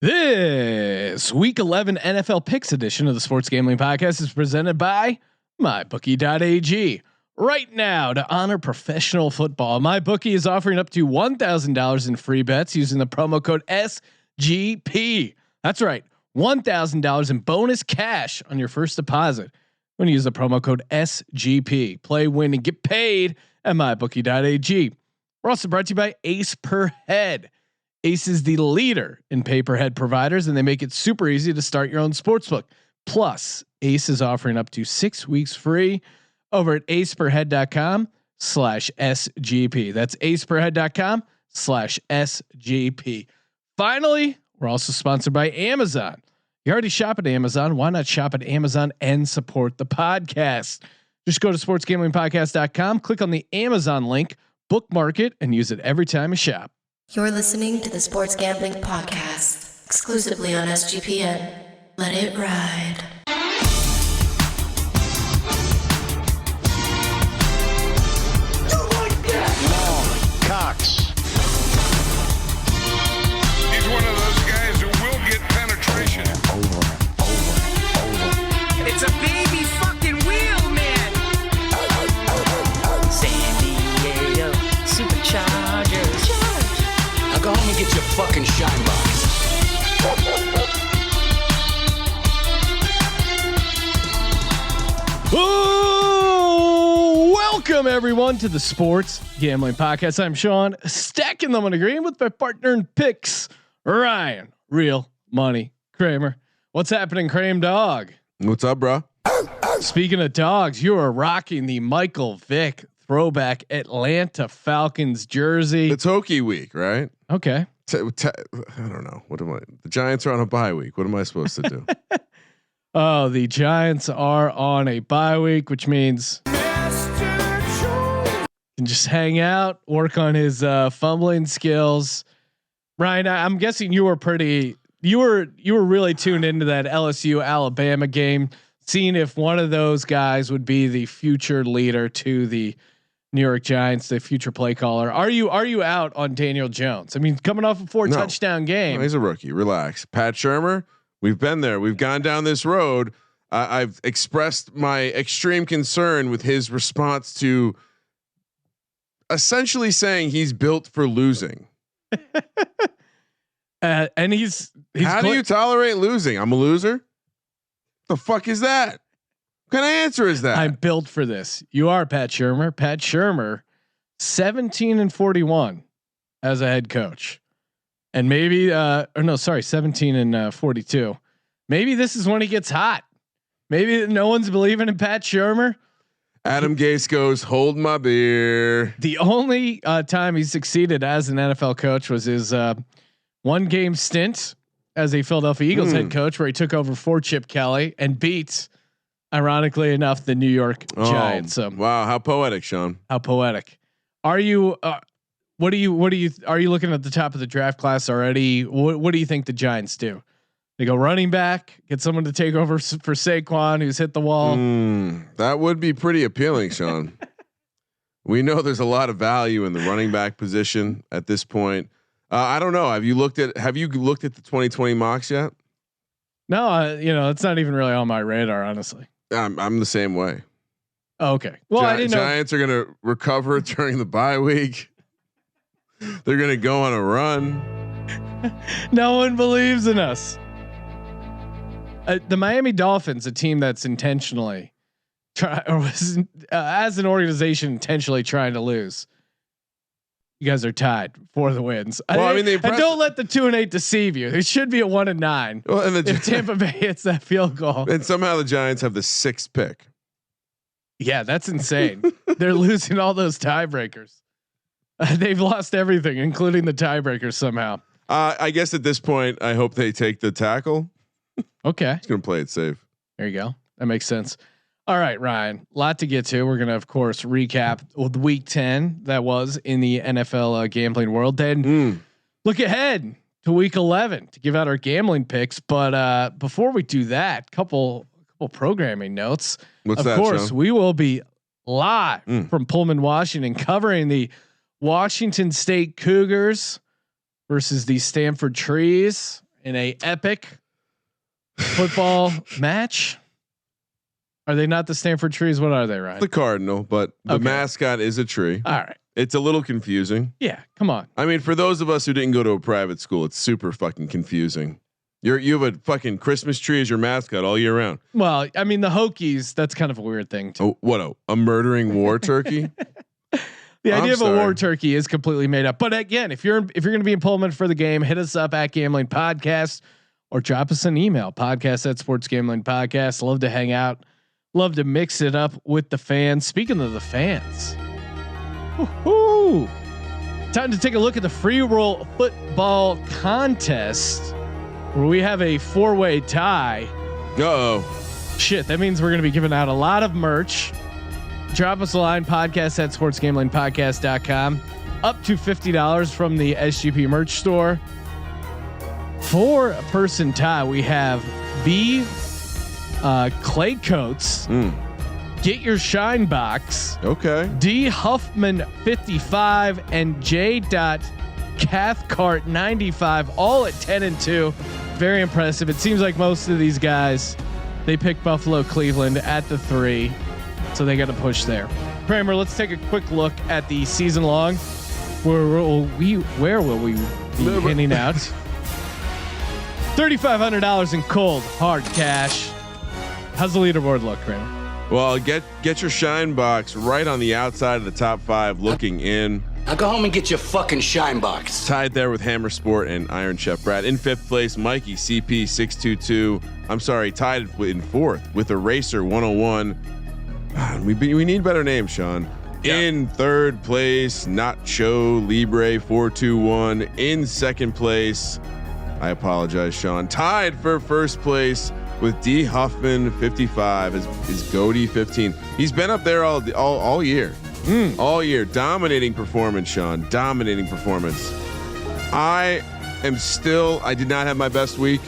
This Week 11 NFL Picks edition of the Sports Gambling Podcast is presented by MyBookie.ag. Right now, to honor professional football, MyBookie is offering up to $1,000 in free bets using the promo code SGP. That's right, $1,000 in bonus cash on your first deposit when you use the promo code SGP. Play, win, and get paid at MyBookie.ag. We're also brought to you by Ace Per Head. Ace is the leader in pay-per-head providers, and they make it super easy to start your own sportsbook. Plus, Ace is offering up to 6 weeks free over at aceperhead.com/SGP. That's aceperhead.com/SGP. Finally, we're also sponsored by Amazon. You already shop at Amazon. Why not shop at Amazon and support the podcast? Just go to sportsgamblingpodcast.com, click on the Amazon link, bookmark it, and use it every time you shop. You're listening to the Sports Gambling Podcast, exclusively on SGPN. Let it ride. You like that? Long Cox. He's one of those guys who will get penetration. Over. It's a baby fucking wheel, man. San Diego Superchargers. Now go home and get your fucking shine box. Ooh, welcome everyone to the Sports Gambling Podcast. I'm Sean, stacking them on the green with my partner in picks, Ryan, Real Money Kramer. What's happening, Kramer dog? What's up, bro? Speaking of dogs, you are rocking the Michael Vick throwback Atlanta Falcons jersey. It's Hokie week, right? Okay. I don't know. What am I? The Giants are on a bye week. What am I supposed to do? Oh, the Giants are on a bye week, which means he can just hang out, work on his fumbling skills. Ryan, I'm guessing you were really tuned into that LSU Alabama game, seeing if one of those guys would be the future leader to the New York Giants, the future play caller. Are you out on Daniel Jones? I mean, coming off a 4 touchdown game. No, he's a rookie. Relax. Pat Shurmur, we've been there. We've gone down this road. I've expressed my extreme concern with his response to essentially saying he's built for losing. And he's how do you tolerate losing? I'm a loser. The fuck is that? What kind of answer is that? I'm built for this. You are Pat Shurmur. Pat Shurmur, 17-41 as a head coach, and maybe 17-42. Maybe this is when he gets hot. Maybe no one's believing in Pat Shurmur. Adam Gase goes, hold my beer. The only time he succeeded as an NFL coach was his 1 game stint as a Philadelphia Eagles head coach, where he took over for Chip Kelly and beat, ironically enough, the New York Giants. Wow, how poetic, Sean. How poetic. Are you? Are you looking at the top of the draft class already? What do you think the Giants do? They go running back, get someone to take over for Saquon, who's hit the wall. That would be pretty appealing, Sean. We know there's a lot of value in the running back position at this point. I don't know. Have you looked at the 2020 mocks yet? No, it's not even really on my radar, honestly. I'm the same way. Oh, okay. Well, I didn't know. Giants are going to recover during the bye week. They're going to go on a run. No one believes in us. The Miami Dolphins, a team that's intentionally as an organization intentionally trying to lose. You guys are tied for the wins. Well, and don't let the 2-8 deceive you. It should be a 1-9. Well, and if Tampa Bay hits that field goal, and somehow the Giants have the 6th pick. Yeah, that's insane. They're losing all those tiebreakers. They've lost everything, including the tiebreakers somehow. I guess at this point, I hope they take the tackle. Okay, it's gonna play it safe. There you go. That makes sense. All right, Ryan, lot to get to. We're going to, of course, recap with week 10 that was in the NFL gambling world. Then look ahead to week 11 to give out our gambling picks. But before we do that, couple programming notes. What's of course, Sean? we will be live from Pullman, Washington, covering the Washington State Cougars versus the Stanford Trees. in a epic football match. Are they not the Stanford trees? What are they, Ryan? The Cardinal, but the Okay. mascot is a tree. All right. It's a little confusing. Yeah. Come on. I mean, for those of us who didn't go to a private school, it's super fucking confusing. You have a fucking Christmas tree as your mascot all year round. Well, I mean, the Hokies, that's kind of a weird thing too. Oh, what a murdering war turkey. The idea I'm of a war sorry. turkey is completely made up. But again, if you're going to be in Pullman for the game, hit us up at Gambling Podcast or drop us an email, podcast at Sports Gambling Podcast. Love to hang out. Love to mix it up with the fans. Speaking of the fans, woo-hoo, time to take a look at the free roll football contest where we have a 4-way tie. Uh-oh. Shit, that means we're going to be giving out a lot of merch. Drop us a line, podcast at sportsgamblingpodcast.com. Up to $50 from the SGP merch store. 4-person tie. We have B. Clay Coates. Get Your Shine Box. Okay. D. Huffman 55 and J. Cathcart 95, all at 10 and 2. Very impressive. It seems like most of these guys, they pick Buffalo, Cleveland at the 3. So they got to push there. Kramer, let's take a quick look at the season long. Where will we be handing out $3,500 in cold hard cash? How's the leaderboard look, Kramer? Well, get your shine box right on the outside of the top 5, looking in. Now go home and get your fucking shine box. Tied there with Hammer Sport and Iron Chef Brad. In 5th place, Mikey CP 622. I'm sorry, tied in 4th with Eraser 101. We need better names, Sean. Yeah. In 3rd place, Nacho Libre 421. In 2nd place, I apologize, Sean. Tied for 1st place with D Huffman 55. Is Goody 15. He's been up there all year. All year. Dominating performance, Sean. Dominating performance. I did not have my best week.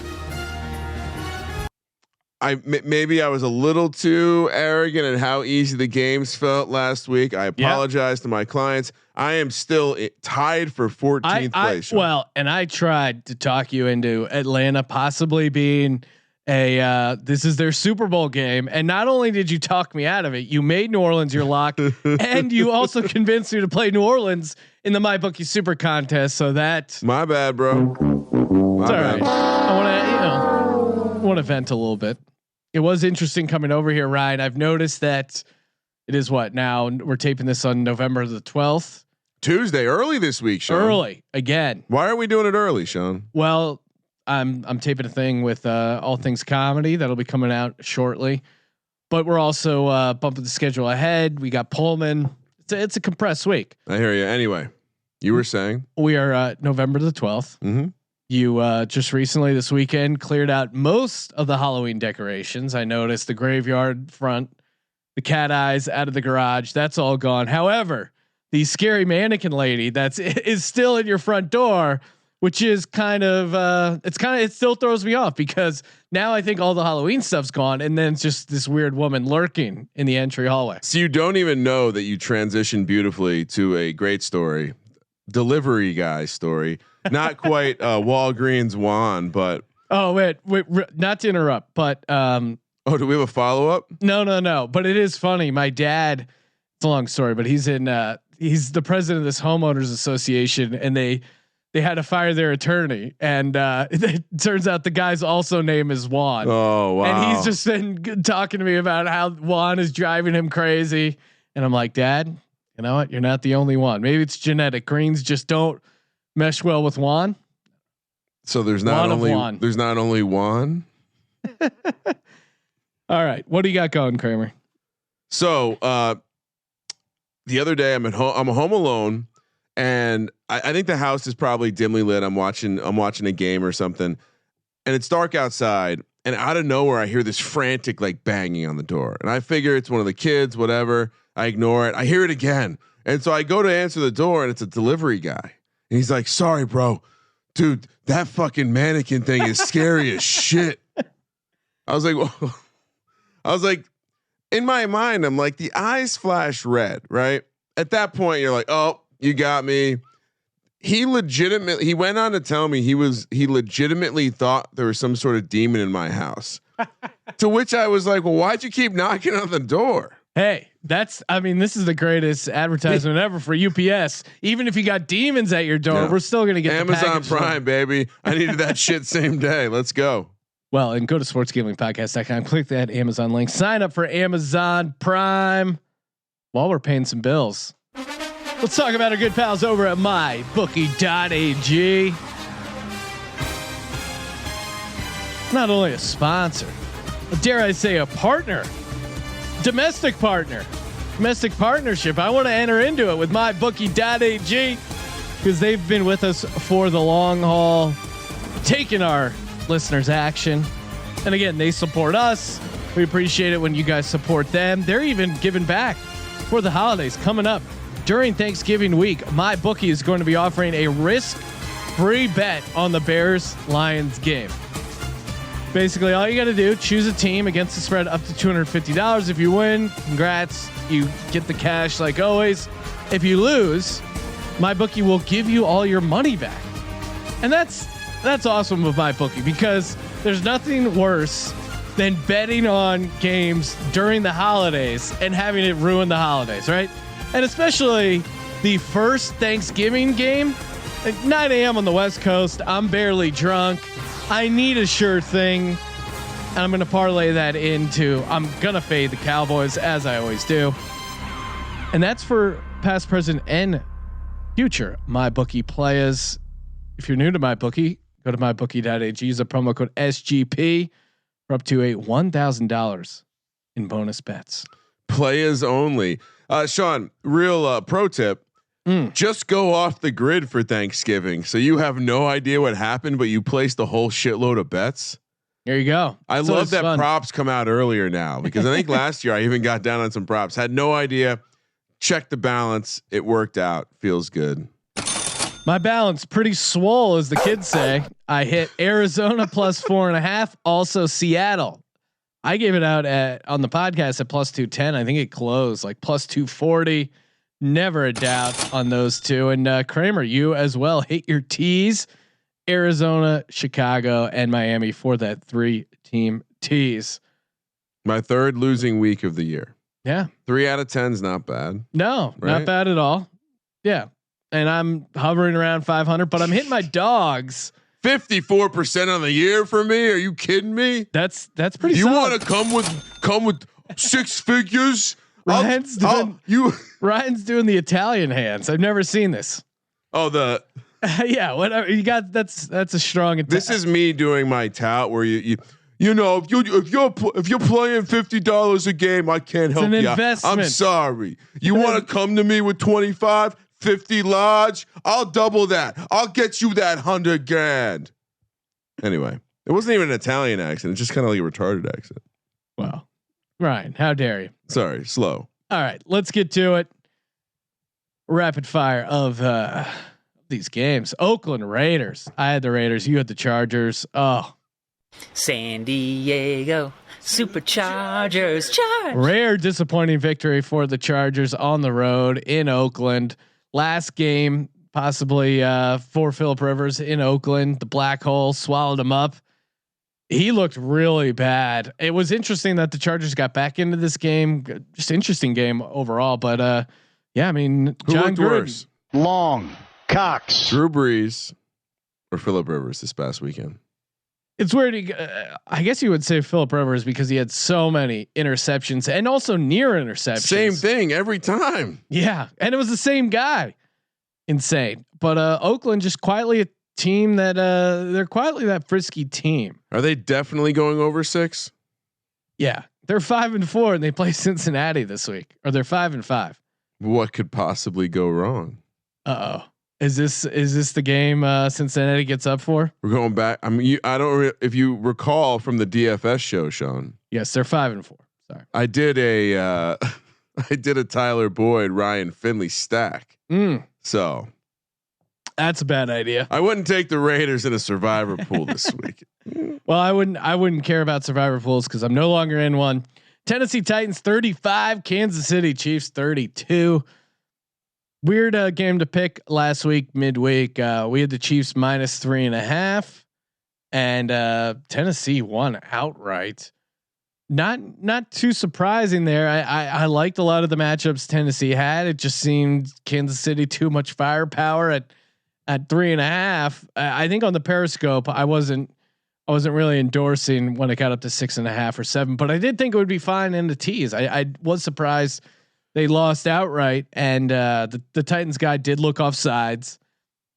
Maybe I was a little too arrogant at how easy the games felt last week. I apologize to my clients. I am still tied for 14th place. Well, and I tried to talk you into Atlanta possibly being this is their Super Bowl game. And not only did you talk me out of it, you made New Orleans your lock and you also convinced me to play New Orleans in the MyBookie Super Contest. So that my bad, bro. It's all right. I want to vent a little bit. It was interesting coming over here, Ryan. I've noticed that it is now we're taping this on November the 12th. Tuesday, early this week, Sean. Early again. Why are we doing it early, Sean? Well, I'm taping a thing with All Things Comedy that'll be coming out shortly, but we're also bumping the schedule ahead. We got Pullman. It's a compressed week. I hear you. Anyway, you were saying we are November the 12th. Mm-hmm. You just recently this weekend cleared out most of the Halloween decorations. I noticed the graveyard front, the cat eyes out of the garage. That's all gone. However, the scary mannequin lady is still in your front door, which is it still throws me off because now I think all the Halloween stuff's gone, and then it's just this weird woman lurking in the entry hallway. So you don't even know that you transitioned beautifully to a great story, delivery guy story. Not quite Walgreens Juan, but wait, not to interrupt, but do we have a follow up? No. But it is funny. My dad, it's a long story, but he's he's the president of this homeowners association, and they had to fire their attorney, and it turns out the guy's also name is Juan. Oh wow! And he's just been talking to me about how Juan is driving him crazy, and I'm like, Dad, you know what? You're not the only one. Maybe it's genetic. Greens just don't mesh well with Juan. So there's not only one. All right, what do you got going, Kramer? So the other day I'm home alone, and I think the house is probably dimly lit. I'm watching a game or something, and it's dark outside. And out of nowhere, I hear this frantic banging on the door, and I figure it's one of the kids. Whatever. I ignore it. I hear it again, and so I go to answer the door, and it's a delivery guy. And he's like, "Sorry, bro, dude, that fucking mannequin thing is scary as shit." I was like, in my mind, I'm like, the eyes flash red, right? At that point, you're like, "Oh, you got me." he went on to tell me he legitimately thought there was some sort of demon in my house. To which I was like, well, why'd you keep knocking on the door? Hey, this is the greatest advertisement ever for UPS. Even if you got demons at your door, we're still going to get Amazon Prime, baby. I needed that shit same day. Let's go. Well, and go to sportsgamblingpodcast.com, click that Amazon link, sign up for Amazon Prime while we're paying some bills. Let's talk about our good pals over at mybookie.ag. Not only a sponsor, but dare I say a partner, domestic partnership. I want to enter into it with mybookie.ag because they've been with us for the long haul, taking our listeners' action. And again, they support us. We appreciate it when you guys support them. They're even giving back for the holidays coming up. During Thanksgiving week, MyBookie is going to be offering a risk-free bet on the Bears-Lions game. Basically, all you got to do, choose a team against the spread up to $250. If you win, congrats. You get the cash like always. If you lose, MyBookie will give you all your money back. And that's awesome with MyBookie because there's nothing worse than betting on games during the holidays and having it ruin the holidays, right? And especially the first Thanksgiving game at 9 a.m. on the West Coast. I'm barely drunk. I need a sure thing. And I'm going to parlay that into, I'm going to fade the Cowboys as I always do. And that's for past, present, and future MyBookie players. If you're new to MyBookie, go to mybookie.ag, use the promo code SGP for up to a $1,000 in bonus bets. Players only. Sean, real pro tip. Just go off the grid for Thanksgiving. So you have no idea what happened, but you placed a whole shitload of bets. There you go. I love that fun. Props come out earlier now because I think last year I even got down on some props. Had no idea. Check the balance. It worked out. Feels good. My balance pretty swole, as the kids say. I hit Arizona plus 4.5. Also Seattle. I gave it out on the podcast at plus 210. I think it closed like plus 240. Never a doubt on those two. And Kramer, you as well hit your tease. Arizona, Chicago, and Miami for that 3-team tease. My third losing week of the year. Yeah. 3 out of 10 is not bad. No, right? Not bad at all. Yeah. And I'm hovering around 500, but I'm hitting my dogs. 54% on the year for me. Are you kidding me? That's pretty. You want to come with 6 figures? Ryan's doing the Italian hands. I've never seen this. Oh, yeah, whatever you got. That's a strong. This is me doing my tout where you know if you're playing $50 a game, I can't help you. I'm sorry. You want to come to me with 25, 50 large? I'll double that. I'll get you that $100,000. Anyway, it wasn't even an Italian accent. It's just kind of like a retarded accent. Wow, Ryan, how dare you? Sorry, slow. All right, let's get to it. Rapid fire of these games. Oakland Raiders. I had the Raiders. You had the Chargers. Oh, San Diego Superchargers. Charge. Rare disappointing victory for the Chargers on the road in Oakland. Last game, possibly for Phillip Rivers in Oakland. The black hole swallowed him up. He looked really bad. It was interesting that the Chargers got back into this game. Just interesting game overall. But yeah, I mean, John Gruden. Long Cox. Drew Brees or Phillip Rivers this past weekend. It's weird. I guess you would say Phillip Rivers because he had so many interceptions and also near interceptions. Same thing every time. Yeah, and it was the same guy. Insane. But Oakland just quietly a team that they're quietly that frisky team. Are they definitely going over 6? Yeah, they're 5-4 and they play Cincinnati this week, or they're 5-5. What could possibly go wrong? Oh. Is this the game Cincinnati gets up for? We're going back. I mean, if you recall from the DFS show, Sean. Yes, they're 5-4. Sorry, I did a Tyler Boyd, Ryan Finley stack. So that's a bad idea. I wouldn't take the Raiders in a survivor pool this week. Well, I wouldn't care about survivor pools because I'm no longer in one. Tennessee Titans 35, Kansas City Chiefs 32. Weird game to pick last week midweek. We had the Chiefs -3.5, and Tennessee won outright. Not too surprising there. I liked a lot of the matchups Tennessee had. It just seemed Kansas City too much firepower at 3.5. I think on the Periscope I wasn't really endorsing when it got up to 6.5 or 7, but I did think it would be fine in the tease. I was surprised they lost outright, and the Titans guy did look off sides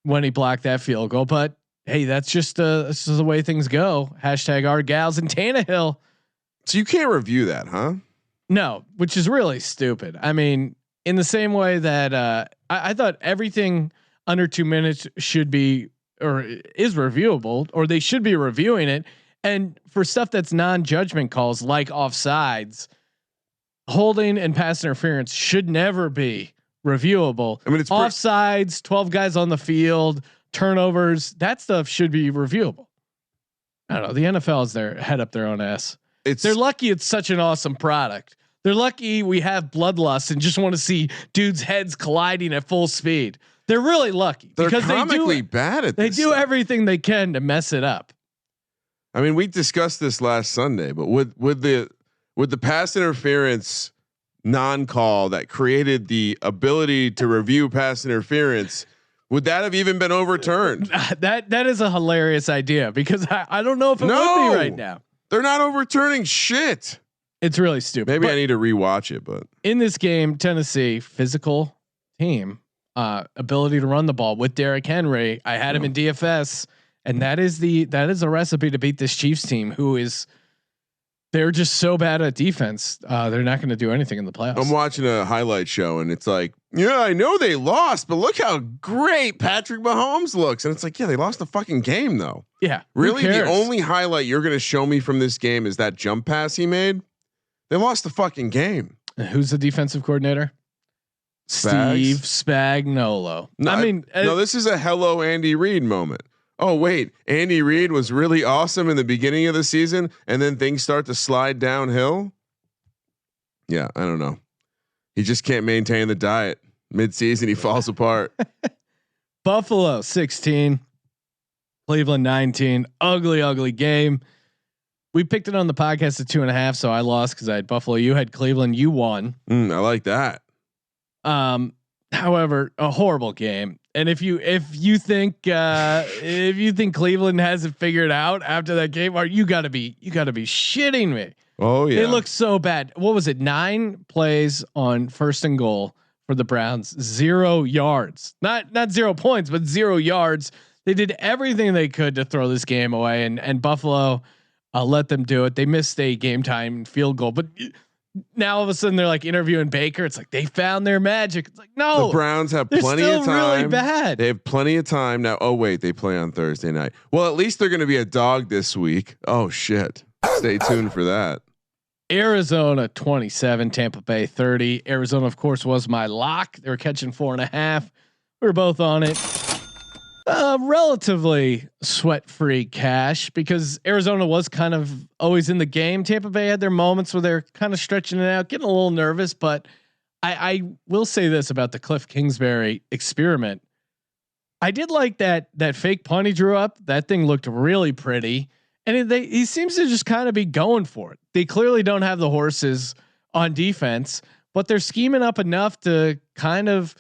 when he blocked that field goal. But hey, that's just the way things go. Hashtag our gals and Tannehill. So you can't review that, huh? No, which is really stupid. I mean, in the same way that I thought everything under 2 minutes should be or is reviewable, or they should be reviewing it. And for stuff that's non-judgment calls like offsides, holding and pass interference should never be reviewable. I mean, it's offsides, 12 guys on the field, turnovers, that stuff should be reviewable. I don't know. The NFL is their head up their own ass. They're lucky it's such an awesome product. They're lucky we have bloodlust and just want to see dudes' heads colliding at full speed. They're really lucky because comically bad at they this do stuff. everything they can to mess it up. I mean, we discussed this last Sunday, but with the pass interference non-call that created the ability to review pass interference, would that have even been overturned? That is a hilarious idea because I don't know if it would be right now. They're not overturning shit. It's really stupid. Maybe I need to rewatch it, but in this game, Tennessee physical team, ability to run the ball with Derrick Henry. I had him in DFS, and that is a recipe to beat this Chiefs team, they're just so bad at defense. They're not going to do anything in the playoffs. I'm watching a highlight show and it's like, yeah, I know they lost, but look how great Patrick Mahomes looks. And it's like, yeah, they lost the fucking game though. Yeah. Really? The only highlight you're going to show me from this game is that jump pass he made. They lost the fucking game. Who's the defensive coordinator? Steve Spagnuolo. No, this is a hello Andy Reid moment. Oh wait, Andy Reid was really awesome in the beginning of the season, and then things start to slide downhill. Yeah, I don't know. He just can't maintain the diet. Mid-season, he falls apart. Buffalo 16, Cleveland 19. Ugly game. We picked it on the podcast at 2.5, so I lost because I had Buffalo. You had Cleveland. You won. I like that. However, a horrible game. And if you think Cleveland has it figured out after that game, you gotta be shitting me. Oh yeah, they look so bad. What was it? 9 plays on 1st and goal for the Browns, 0 yards. Not 0 points, but 0 yards. They did everything they could to throw this game away, and Buffalo let them do it. They missed a game time field goal, but now all of a sudden they're like interviewing Baker. It's like they found their magic. It's like, no, the Browns have plenty of time. Really bad. They have plenty of time now. Oh wait, they play on Thursday night. Well, at least they're going to be a dog this week. Oh shit. Stay tuned for that. Arizona 27, Tampa Bay 30. Arizona, of course, was my lock. They were catching 4.5. We were both on it. Relatively sweat-free cash because Arizona was kind of always in the game. Tampa Bay had their moments where they're kind of stretching it out, getting a little nervous. But I will say this about the Cliff Kingsbury experiment. I did like that fake punt he drew up. That thing looked really pretty, and he seems to just kind of be going for it. They clearly don't have the horses on defense, but they're scheming up enough to kind of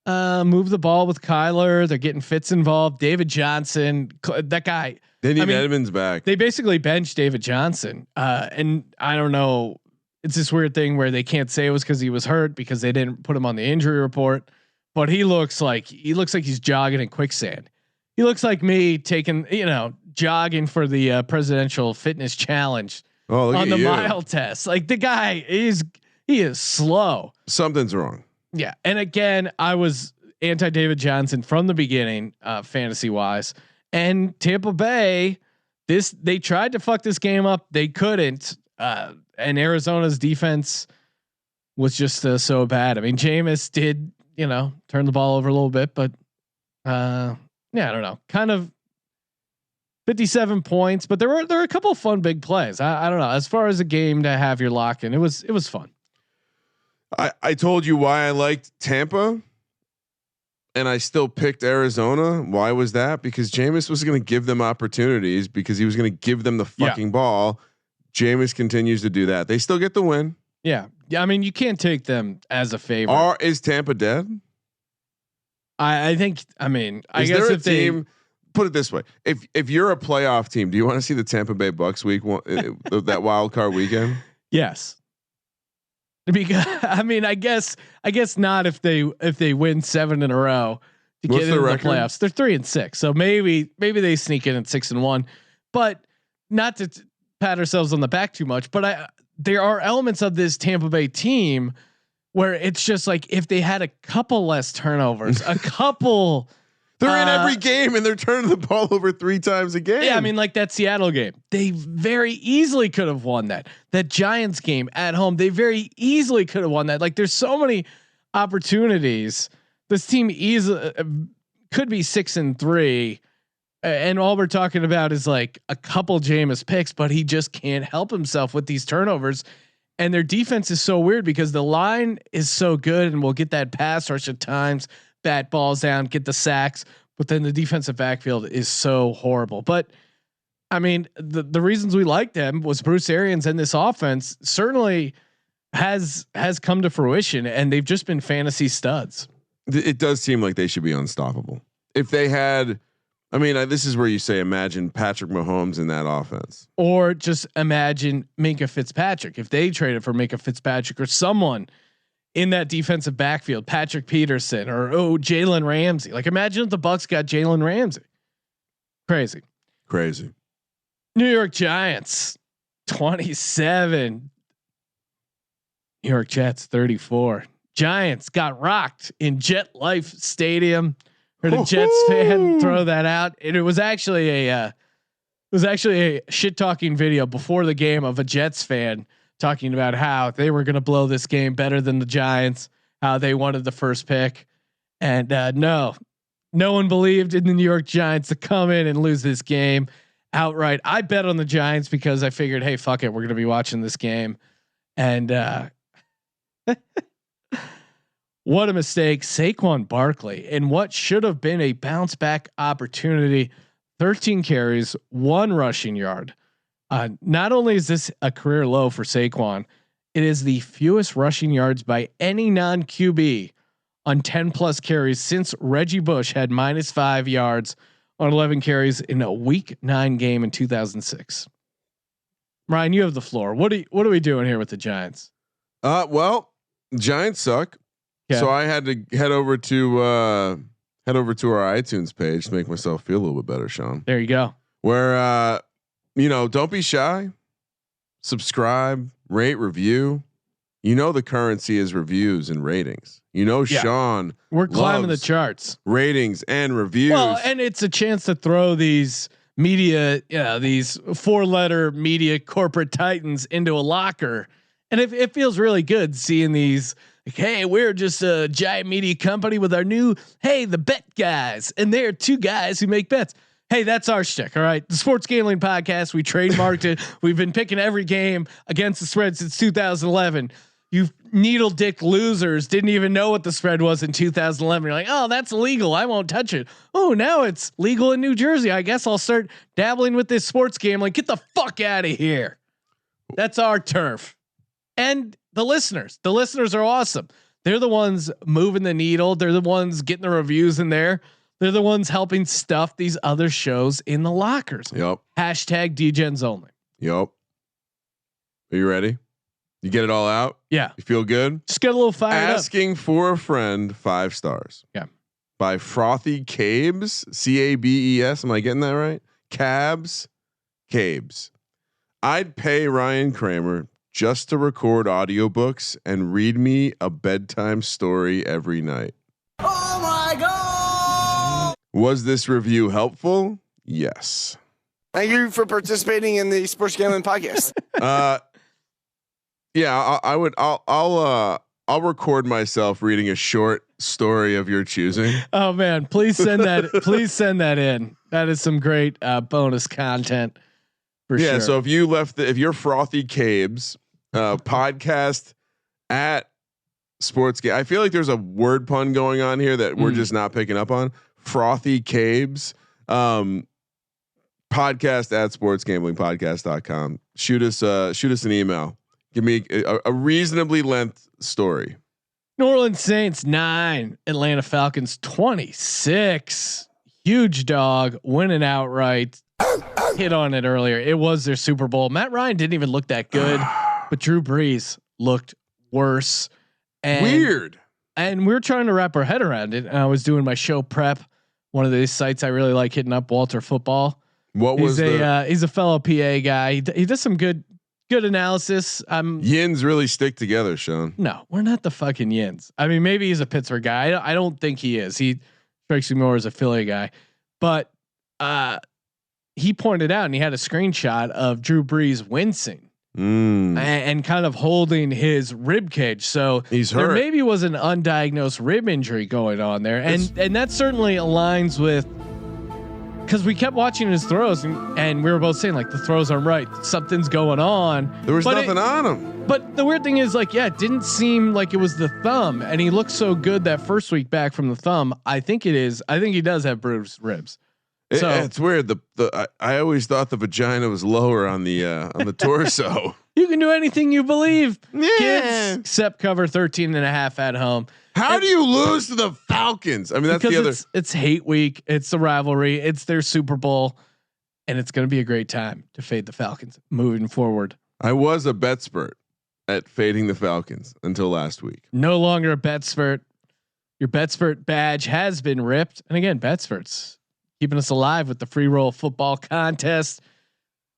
move the ball with Kyler. They're getting Fitz involved. David Johnson, that guy. They need Edmonds back. They basically benched David Johnson, and I don't know. It's this weird thing where they can't say it was because he was hurt because they didn't put him on the injury report. But he looks like he's jogging in quicksand. He looks like me jogging for the presidential fitness challenge on the mile test. Like the guy he is slow. Something's wrong. Yeah. And again, I was anti David Johnson from the beginning, fantasy wise, and Tampa Bay, they tried to fuck this game up. They couldn't, and Arizona's defense was just so bad. I mean, Jameis did, turn the ball over a little bit, but I don't know, kind of 57 points, but there were a couple of fun big plays. I don't know. As far as a game to have your lock in, it was fun. I told you why I liked Tampa. and I still picked Arizona. Why was that? Because Jameis was going to give them opportunities because he was going to give them the fucking ball. Jameis continues to do that. They still get the win. Yeah. I mean, you can't take them as a favorite. Is Tampa dead? I think. I mean, I Is guess there a if team? Put it this way: if you're a playoff team, do you want to see the Tampa Bay Bucks week one, that wild card weekend? Yes. Because I mean, I guess not if they win 7 in a row to What's get into the record? playoffs. They're 3-6, so maybe they sneak in at 6-1. But not to pat ourselves on the back too much. But there are elements of this Tampa Bay team where it's just like if they had a couple less turnovers, a couple. They're in every game and they're turning the ball over 3 times a game. Yeah, I mean, like that Seattle game, they very easily could have won that. That Giants game at home, they very easily could have won that. Like, there's so many opportunities. This team easily could be 6-3, and all we're talking about is like a couple Jameis picks, but he just can't help himself with these turnovers. And their defense is so weird because the line is so good, and we'll get that pass rush at times. Bat balls down, get the sacks, but then the defensive backfield is so horrible. But I mean, the reasons we liked them was Bruce Arians and this offense certainly has come to fruition, and they've just been fantasy studs. It does seem like they should be unstoppable. If they had, I mean, this is where you say, imagine Patrick Mahomes in that offense, or just imagine Minka Fitzpatrick if they traded for Minka Fitzpatrick or someone in that defensive backfield, Patrick Peterson or Jalen Ramsey. Like, imagine if the Bucks got Jalen Ramsey. Crazy. New York Giants 27. New York Jets 34. Giants got rocked in Jet Life Stadium. Heard a Jets fan throw that out. It was actually a shit talking video before the game of a Jets fan talking about how they were going to blow this game better than the Giants, how they wanted the first pick. And no one believed in the New York Giants to come in and lose this game outright. I bet on the Giants because I figured, hey, fuck it, we're going to be watching this game. And what a mistake. Saquon Barkley in what should have been a bounce back opportunity. 13 carries, 1 rushing yard. Not only is this a career low for Saquon, it is the fewest rushing yards by any non QB on 10+ carries since Reggie Bush had -5 yards on 11 carries in a Week 9 game in 2006. Ryan, you have the floor. What are we doing here with the Giants? Well, Giants suck. Yeah. So I had to head over to our iTunes page to make myself feel a little bit better, Sean. There you go. Where don't be shy. Subscribe, rate, review. The currency is reviews and ratings. Sean, We're climbing the loves charts. ratings and reviews. Well, and it's a chance to throw these media, these 4-letter media corporate titans into a locker. And it feels really good seeing these. Like, hey, we're just a giant media company with our new, the bet guys. And they're 2 guys who make bets. Hey, that's our shtick. All right. The Sports Gambling Podcast. We trademarked it. We've been picking every game against the spread since 2011. You needle dick losers didn't even know what the spread was in 2011. You're like, oh, that's illegal. I won't touch it. Oh, now it's legal in New Jersey. I guess I'll start dabbling with this sports gambling. Get the fuck out of here. That's our turf. And the listeners are awesome. They're the ones moving the needle. They're the ones getting the reviews in there. They're the ones helping stuff these other shows in the lockers. Yep. Hashtag DGens only. Yep. Are you ready? You get it all out? Yeah. You feel good? Just get a little fired Asking for a friend, 5 stars. Yeah. By Frothy Cabes, Cabes. Am I getting that right? Cabs. I'd pay Ryan Kramer just to record audiobooks and read me a bedtime story every night. Oh my God! Was this review helpful? Yes. Thank you for participating in the Sports Gambling Podcast. Yeah, I would. I'll record myself reading a short story of your choosing. Oh man, please send that. Please send that in. That is some great bonus content. For sure. So if you're Frothy Cabes, podcast at sports game. I feel like there's a word pun going on here that we're just not picking up on. Frothy Cabes. Podcast at sportsgamblingpodcast.com. Shoot us an email. Give me a reasonably length story. New Orleans Saints 9, Atlanta Falcons 26. Huge dog winning outright. Hit on it earlier. It was their Super Bowl. Matt Ryan didn't even look that good, but Drew Brees looked worse. And, Weird. And we were trying to wrap our head around it. And I was doing my show prep. One of these sites I really like hitting up, Walter Football. He's a fellow PA guy. He does some good analysis. Yins really stick together, Sean. No, we're not the fucking Yins. I mean, maybe he's a Pittsburgh guy. I don't think he is. He strikes me more as a Philly guy. But he pointed out, and he had a screenshot of Drew Brees wincing and kind of holding his rib cage. So he's hurt. There maybe was an undiagnosed rib injury going on there, and that certainly aligns with. Because we kept watching his throws and we were both saying like the throws aren't right. Something's going on. There was nothing on him. But the weird thing is like, yeah, it didn't seem like it was the thumb, and he looked so good that first week back from the thumb. I think it is. I think he does have bruised ribs. So it's weird. I always thought the vagina was lower on the torso. You can do anything you believe, Yeah. kids. Except cover 13.5 at home. How do you lose to the Falcons? I mean, that's the other. It's hate week. It's the rivalry. It's their Super Bowl, and it's going to be a great time to fade the Falcons moving forward. I was a betspert at fading the Falcons until last week. No longer a betspert. Your betspert badge has been ripped, and again, betspurts keeping us alive with the free roll football contest.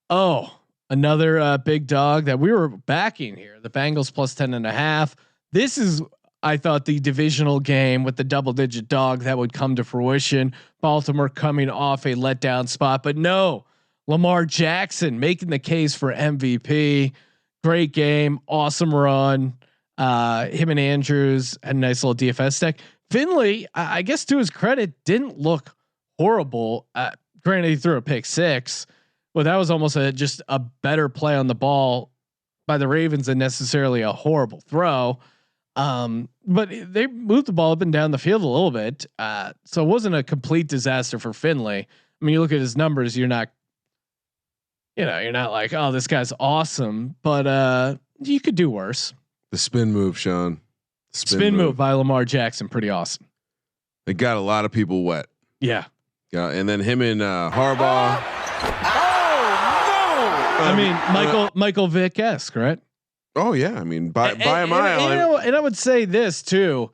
Oh, another big dog that we were backing here. The Bengals plus 10.5. This is. I thought the divisional game with the double-digit dog that would come to fruition. Baltimore coming off a letdown spot, but no, Lamar Jackson making the case for MVP. Great game, awesome run. Him and Andrews had a nice little DFS stack. Finley, I guess to his credit, didn't look horrible. Granted, he threw a pick 6, but that was almost just a better play on the ball by the Ravens than necessarily a horrible throw. But they moved the ball up and down the field a little bit. So it wasn't a complete disaster for Finley. I mean, you look at his numbers, you're not like, oh, this guy's awesome, but you could do worse. The spin move, Sean. Spin move by Lamar Jackson. Pretty awesome. It got a lot of people wet. Yeah. Yeah. And then him and Harbaugh. I mean, Michael Vick-esque, right? Oh yeah, I mean by a mile. And I would say this too.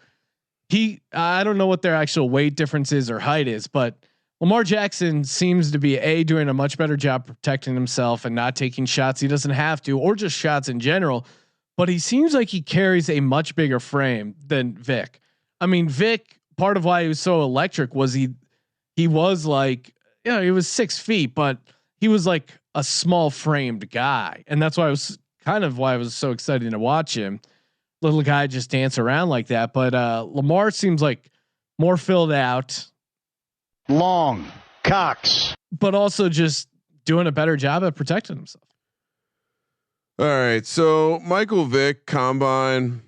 I don't know what their actual weight difference is or height is, but Lamar Jackson seems to be doing a much better job protecting himself and not taking shots he doesn't have to, or just shots in general. But he seems like he carries a much bigger frame than Vic. I mean, Vic, part of why he was so electric was he was like, he was 6 feet, but he was like a small framed guy, and that's why I was. Kind of why I was so excited to watch him. Little guy just dance around like that. But Lamar seems like more filled out. Long. Cox. But also just doing a better job at protecting himself. All right. So Michael Vick combine.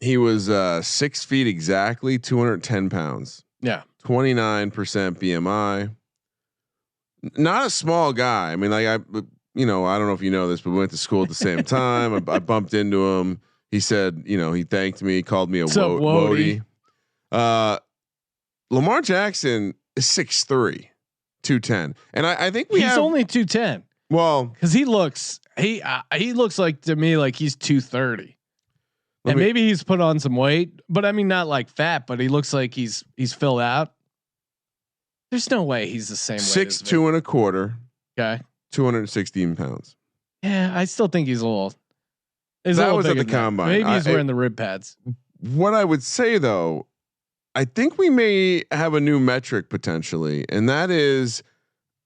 He was 6 feet exactly, 210 pounds. Yeah. 29% BMI. Not a small guy. I mean, like I don't know if you know this, but we went to school at the same time. I bumped into him. He said, he thanked me, called me a Wody. Lamar Jackson is 6'3", 210. And I think he's only 210. Well, because he looks like to me like he's 230. And maybe he's put on some weight, but I mean not like fat, but he looks like he's filled out. There's no way he's the same. 6'2" and a quarter. Okay. 216 pounds. Yeah, I still think he's a little. That was at the combine. Maybe he's wearing the rib pads. What I would say though, I think we may have a new metric potentially, and that is,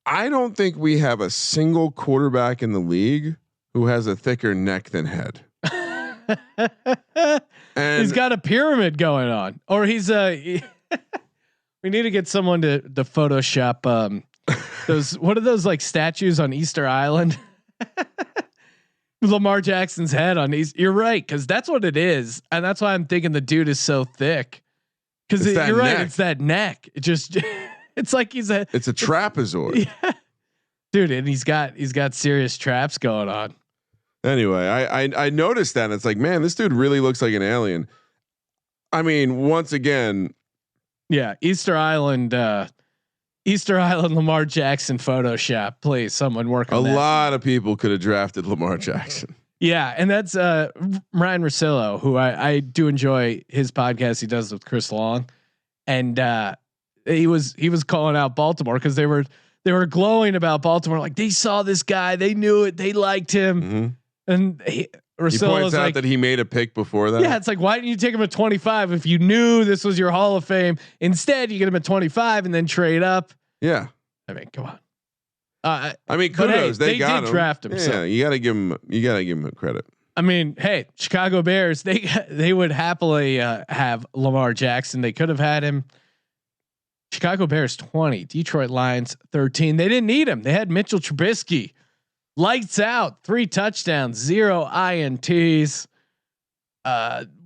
I don't think we have a single quarterback in the league who has a thicker neck than head. And he's got a pyramid going on, or he's we need to get someone to Photoshop those. What are those like statues on Easter Island? Lamar Jackson's head on these. You're right, because that's what it is, and that's why I'm thinking the dude is so thick. Because you're right, it's that neck. It just, it's like it's a trapezoid. Yeah. Dude, and he's got serious traps going on. Anyway, I noticed that, and it's like, man, this dude really looks like an alien. I mean, once again, yeah, Easter Island Lamar Jackson Photoshop. Please, someone work on that. A lot of people could have drafted Lamar Jackson. Yeah, and that's Ryan Russillo, who I do enjoy his podcast he does with Chris Long, and he was calling out Baltimore because they were glowing about Baltimore, like they saw this guy, they knew it, they liked him, and he points out like, that he made a pick before that. Yeah, it's like, why didn't you take him at 25 if you knew this was your Hall of Fame? Instead, you get him at 25 and then trade up. Yeah, I mean, come on. I mean, kudos. Hey, they got did him. Draft him. Yeah, So. you gotta give him credit. I mean, hey, Chicago Bears, they would happily have Lamar Jackson. They could have had him. Chicago Bears 20, Detroit Lions 13. They didn't need him. They had Mitchell Trubisky. Lights out, 3 touchdowns, 0 INTs.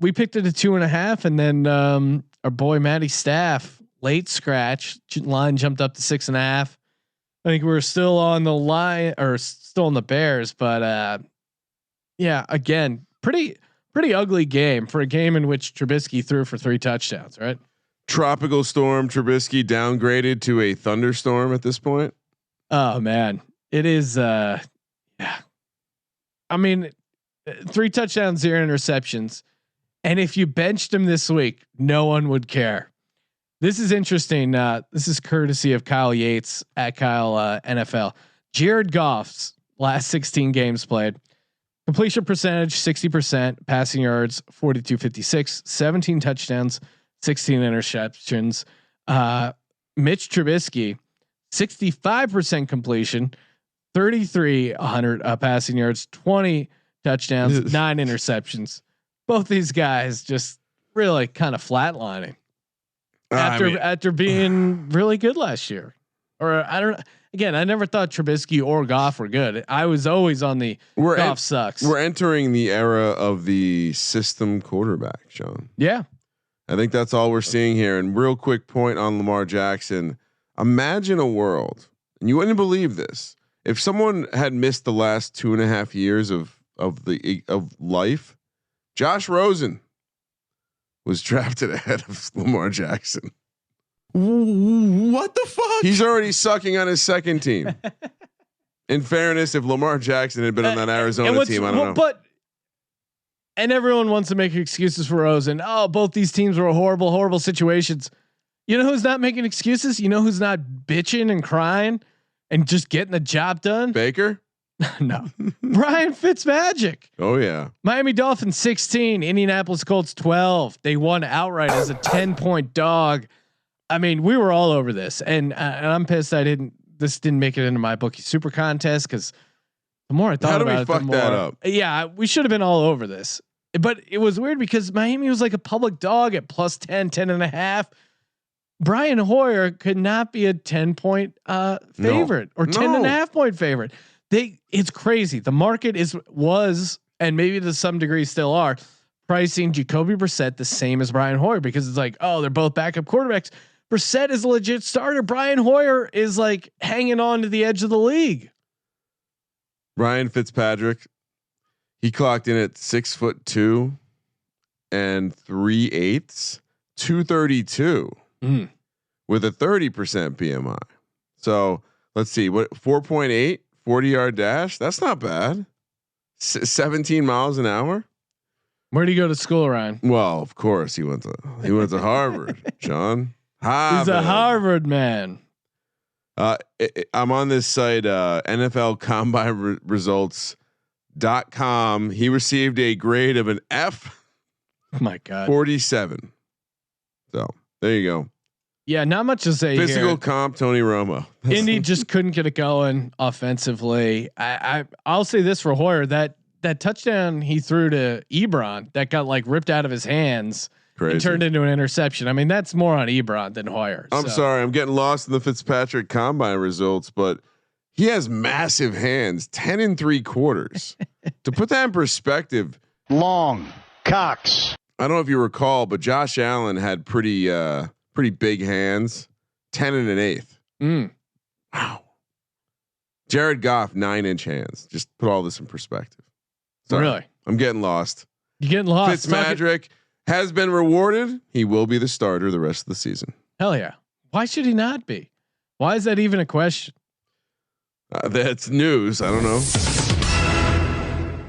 We picked it at 2.5, and then our boy Matty Staff late scratch line jumped up to 6.5. I think we were still on the line or still on the Bears, but yeah, again, pretty ugly game for a game in which Trubisky threw for 3 touchdowns, right? Tropical storm Trubisky downgraded to a thunderstorm at this point. Oh man, it is. Yeah, I mean, 3 touchdowns, 0 interceptions, and if you benched him this week, no one would care. This is interesting. This is courtesy of Kyle Yates at Kyle NFL. Jared Goff's last 16 games played. Completion percentage 60%, passing yards 42.56, 17 touchdowns, 16 interceptions. Mitch Trubisky 65% completion, 3,300 passing yards, 20 touchdowns, 9 interceptions. Both these guys just really kind of flatlining after being really good last year. Or I don't know. Again, I never thought Trubisky or Goff were good. I was always on the Goff sucks. We're entering the era of the system quarterback, Sean. Yeah. I think that's all we're seeing here. And real quick point on Lamar Jackson. Imagine a world, and you wouldn't believe this, if someone had missed the last 2.5 years of life. Josh Rosen was drafted ahead of Lamar Jackson. What the fuck? He's already sucking on his second team. In fairness, if Lamar Jackson had been on that Arizona team, I don't know. But and everyone wants to make excuses for Rosen. Oh, both these teams were horrible situations. You know who's not making excuses? You know who's not bitching and crying and just getting the job done? Baker? No. Ryan Fitzmagic. Oh yeah. Miami Dolphins 16, Indianapolis Colts 12. They won outright as a 10-point dog. I mean, we were all over this, and I'm pissed this didn't make it into my bookie super contest because the more I thought about it, the more. That up? Yeah, we should have been all over this, but it was weird because Miami was like a public dog at plus 10.5. Brian Hoyer could not be a 10-point favorite or 10.5 point favorite. It's crazy. The market was and maybe to some degree still are pricing Jacoby Brissett the same as Brian Hoyer because it's like, oh, they're both backup quarterbacks. Brissett is a legit starter. Brian Hoyer is like hanging on to the edge of the league. Ryan Fitzpatrick, he clocked in at 6'2" and 3/8, 232 with a 30% PMI. So let's see, what 4.8 40-yard dash. That's not bad. 17 miles an hour. Where do you go to school, Ryan? Well, of course he went to Harvard, John. He's a Harvard man. I'm on this site, NFL Combine Results.com. He received a grade of an F. Oh my God. 47. So there you go. Yeah, not much to say. Physical here. comp, Tony Romo. Indy just couldn't get it going offensively. I'll say this for Hoyer, that touchdown he threw to Ebron that got like ripped out of his hands. Crazy. And turned into an interception. I mean, that's more on Ebron than Hoyer. I'm sorry, I'm getting lost in the Fitzpatrick combine results, but He has massive hands, 10 3/4. To put that in perspective, long cocks. I don't know if you recall, but Josh Allen had pretty big hands, 10 1/8. Wow. Jared Goff, 9-inch hands. Just put all this in perspective. Sorry, really? I'm getting lost. You're getting lost. Fitzmagic has been rewarded. He will be the starter the rest of the season. Hell yeah. Why should he not be? Why is that even a question? That's news. I don't know.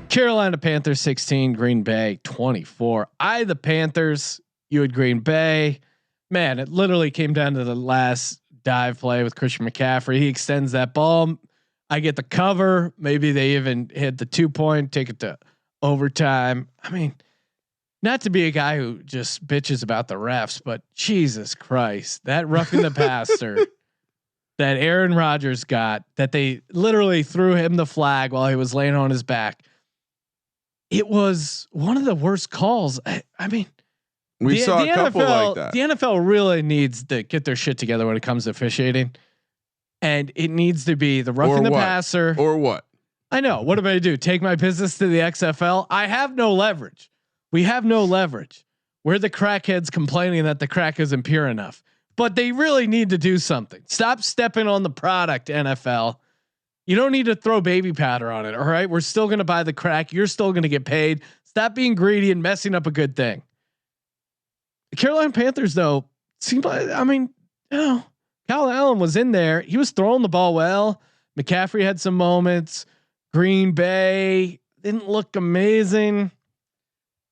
Carolina Panthers 16, Green Bay 24. The Panthers. You had Green Bay. Man, it literally came down to the last dive play with Christian McCaffrey. He extends that ball. I get the cover. Maybe they even hit the 2-point, take it to overtime. I mean, not to be a guy who just bitches about the refs, but Jesus Christ, that roughing the passer that Aaron Rodgers got, that they literally threw him the flag while he was laying on his back. It was one of the worst calls. I mean, we saw a couple NFL, like that. The NFL really needs to get their shit together when it comes to officiating, and it needs to be the roughing the passer or what? I know. What am I to do? Take my business to the XFL? I have no leverage. We have no leverage. We're the crackheads complaining that the crack isn't pure enough, but they really need to do something. Stop stepping on the product, NFL. You don't need to throw baby powder on it. All right. We're still going to buy the crack. You're still going to get paid. Stop being greedy and messing up a good thing. The Carolina Panthers though, seemed like, I mean, Kyle Allen was in there. He was throwing the ball well. McCaffrey had some moments. Green Bay didn't look amazing.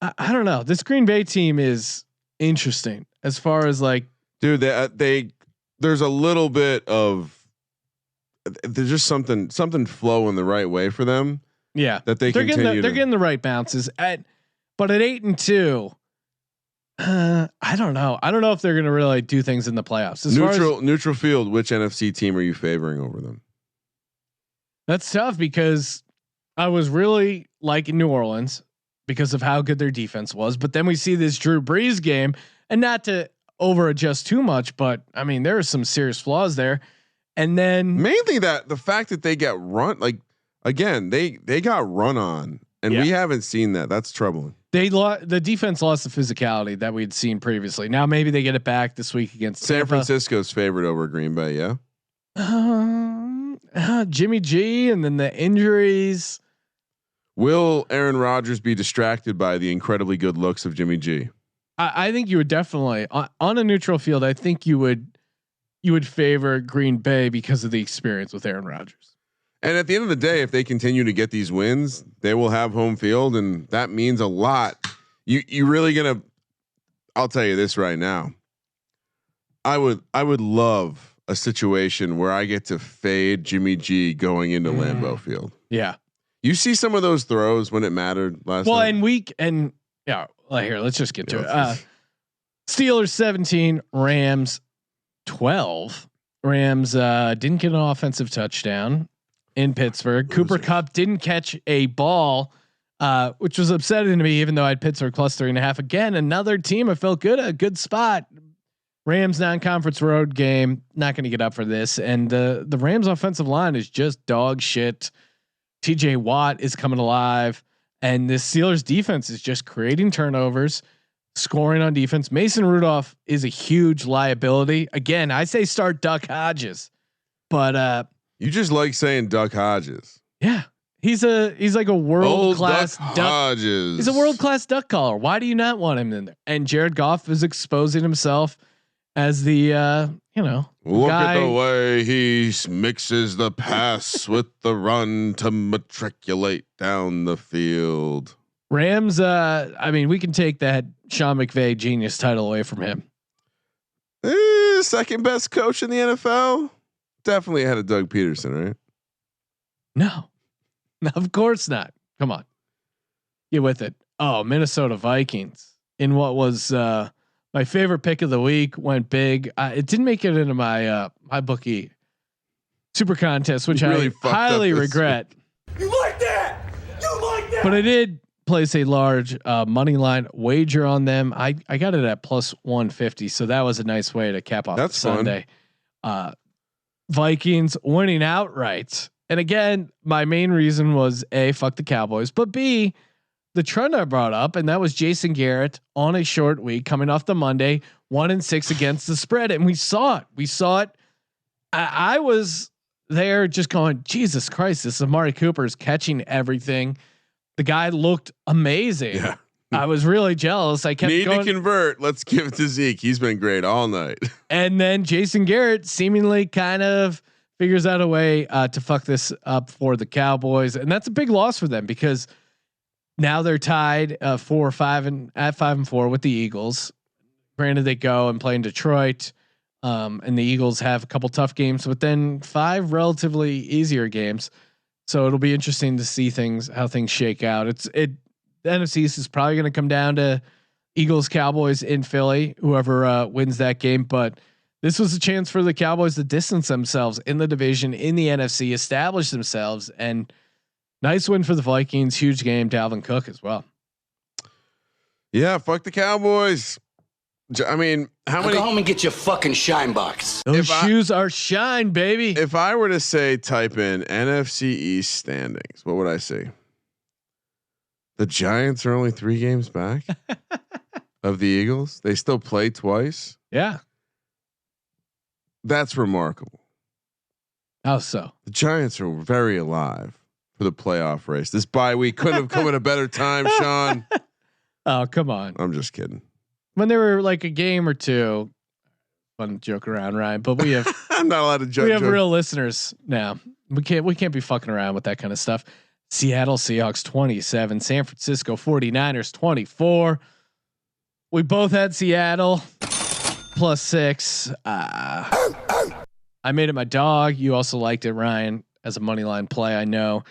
I don't know. This Green Bay team is interesting as far as like, dude, there's a little bit of, there's just something flowing the right way for them. Yeah, that they're getting the right bounces but at 8-2, I don't know. I don't know if they're going to really do things in the playoffs. Neutral field. Which NFC team are you favoring over them? That's tough because I was really liking New Orleans because of how good their defense was. But then we see this Drew Brees game, and not to over adjust too much, but I mean, there are some serious flaws there. And then mainly that the fact that they get run, like again, they got run on, and we haven't seen that. That's troubling. The defense lost the physicality that we'd seen previously. Now maybe they get it back this week against San Tampa. Francisco's favorite over Green Bay. Yeah. Jimmy G, and then the injuries. Will Aaron Rodgers be distracted by the incredibly good looks of Jimmy G? I think you would definitely on a neutral field. I think you would favor Green Bay because of the experience with Aaron Rodgers. And at the end of the day, if they continue to get these wins, they will have home field, and that means a lot. You really gonna? I'll tell you this right now. I would love a situation where I get to fade Jimmy G going into Lambeau Field. Yeah, you see some of those throws when it mattered last. Well, night. Here, let's just get to it. Steelers 17, Rams 12. Rams didn't get an offensive touchdown in Pittsburgh. Cooper Kupp didn't catch a ball, which was upsetting to me, even though I had Pittsburgh plus 3.5. Again, another team I felt good, a good spot. Rams non-conference road game, not going to get up for this. And the Rams offensive line is just dog shit. TJ Watt is coming alive, and the Steelers defense is just creating turnovers, scoring on defense. Mason Rudolph is a huge liability. Again, I say start Duck Hodges, but you just like saying Duck Hodges. Yeah, he's like a world class Duck Hodges. He's a world class duck caller. Why do you not want him in there? And Jared Goff is exposing himself as the look guy. At the way he mixes the pass with the run to matriculate down the field. Rams. I mean, we can take that Sean McVay genius title away from him. Second best coach in the NFL. Definitely ahead of Doug Peterson, right? No, of course not. Come on, get with it. Oh, Minnesota Vikings in what was my favorite pick of the week went big. It didn't make it into my my bookie super contest, which I highly regret. You like that? You like that? But I did place a large money line wager on them. I got it at plus 150, so that was a nice way to cap off That's Sunday. Vikings winning outright. And again, my main reason was A, fuck the Cowboys, but B, the trend I brought up, and that was Jason Garrett on a short week coming off the Monday, 1-6 against the spread. And we saw it. I was there just going, Jesus Christ, this Amari Cooper's catching everything. The guy looked amazing. Yeah. I was really jealous. I kept going, to convert. Let's give it to Zeke. He's been great all night. And then Jason Garrett seemingly kind of figures out a way to fuck this up for the Cowboys, and that's a big loss for them because now they're tied 5-4 with the Eagles. Granted, they go and play in Detroit, and the Eagles have a couple tough games, but then 5 relatively easier games. So it'll be interesting to see how things shake out. The NFC East is probably going to come down to Eagles, Cowboys in Philly, whoever wins that game. But this was a chance for the Cowboys to distance themselves in the division in the NFC, establish themselves, and nice win for the Vikings. Huge game, Dalvin Cook as well. Yeah, fuck the Cowboys. I mean, how many? Go home and get your fucking shine box. Those shoes are shine, baby. If I were to say type in NFC East standings, what would I say? The Giants are only 3 games back of the Eagles. They still play twice. Yeah. That's remarkable. How so? The Giants are very alive for the playoff race. This bye week couldn't have come at a better time, Sean. Oh, come on. I'm just kidding. When they were like a game or two, fun joke around, Ryan, but we have, I'm not allowed to joke. We have real listeners now. We can't be fucking around with that kind of stuff. Seattle Seahawks 27, San Francisco 49ers 24. We both had Seattle +6. I made it my dog. You also liked it, Ryan, as a money line play. I know.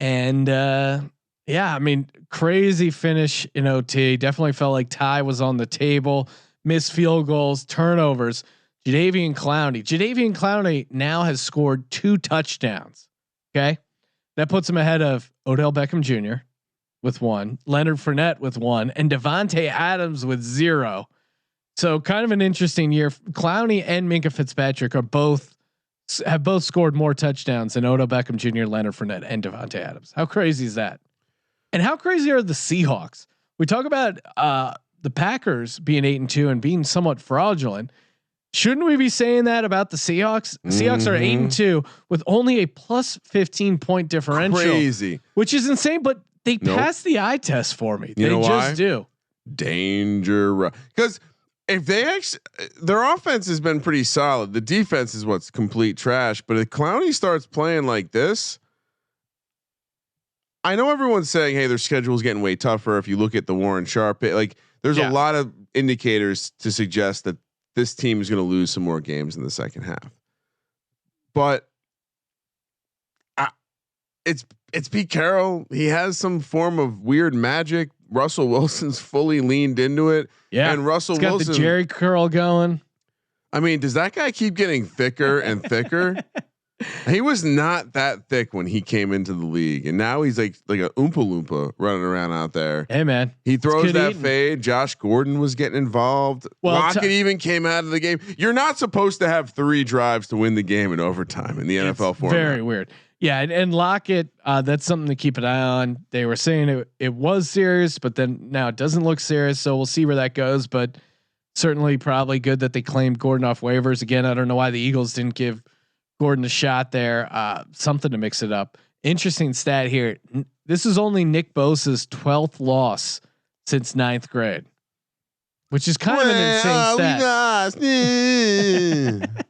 And yeah, I mean, crazy finish in OT. Definitely felt like Ty was on the table. Missed field goals, turnovers. Jadeveon Clowney now has scored 2 touchdowns. Okay. That puts him ahead of Odell Beckham Jr. with 1, Leonard Fournette with 1, and Devontae Adams with 0. So kind of an interesting year. Clowney and Minka Fitzpatrick have both scored more touchdowns than Odell Beckham Jr., Leonard Fournette, and Devontae Adams. How crazy is that? And how crazy are the Seahawks? We talk about the Packers being 8-2 and being somewhat fraudulent. Shouldn't we be saying that about the Seahawks? The Seahawks are 8-2 with only a +15 point differential. Crazy, which is insane. But they passed the eye test for me. You know just why? do. Danger, because if they actually, their offense has been pretty solid. The defense is what's complete trash. But if Clowney starts playing like this, I know everyone's saying, "Hey, their schedule is getting way tougher." If you look at the Warren Sharp, like there's a lot of indicators to suggest that this team is going to lose some more games in the second half. But it's Pete Carroll. He has some form of weird magic. Russell Wilson's fully leaned into it. Yeah, and Russell got Wilson, the Jerry curl going. I mean, does that guy keep getting thicker and thicker? He was not that thick when he came into the league, and now he's like a Oompa Loompa running around out there. Hey man, he throws that fade. Josh Gordon was getting involved. Well, Lockett even came out of the game. You're not supposed to have 3 drives to win the game in overtime in the NFL format. Very weird. Yeah, and Lockett, that's something to keep an eye on. They were saying it was serious, but then now it doesn't look serious. So we'll see where that goes. But certainly, probably good that they claimed Gordon off waivers again. I don't know why the Eagles didn't give Gordon a shot there. Something to mix it up. Interesting stat here. This is only Nick Bosa's 12th loss since 9th grade, which is kind of an insane stat.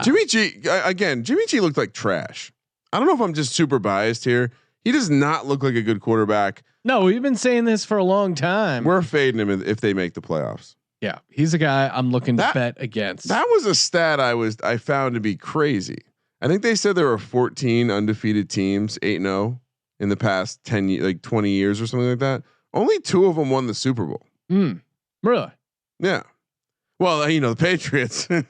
Jimmy G again. Jimmy G looked like trash. I don't know if I'm just super biased here. He does not look like a good quarterback. No, we've been saying this for a long time. We're fading him if they make the playoffs. Yeah, he's a guy I'm looking to bet against. That was a stat I found to be crazy. I think they said there were 14 undefeated teams, 8-0 in the past 20 years or something like that. Only 2 of them won the Super Bowl. Really? Yeah. Well, the Patriots and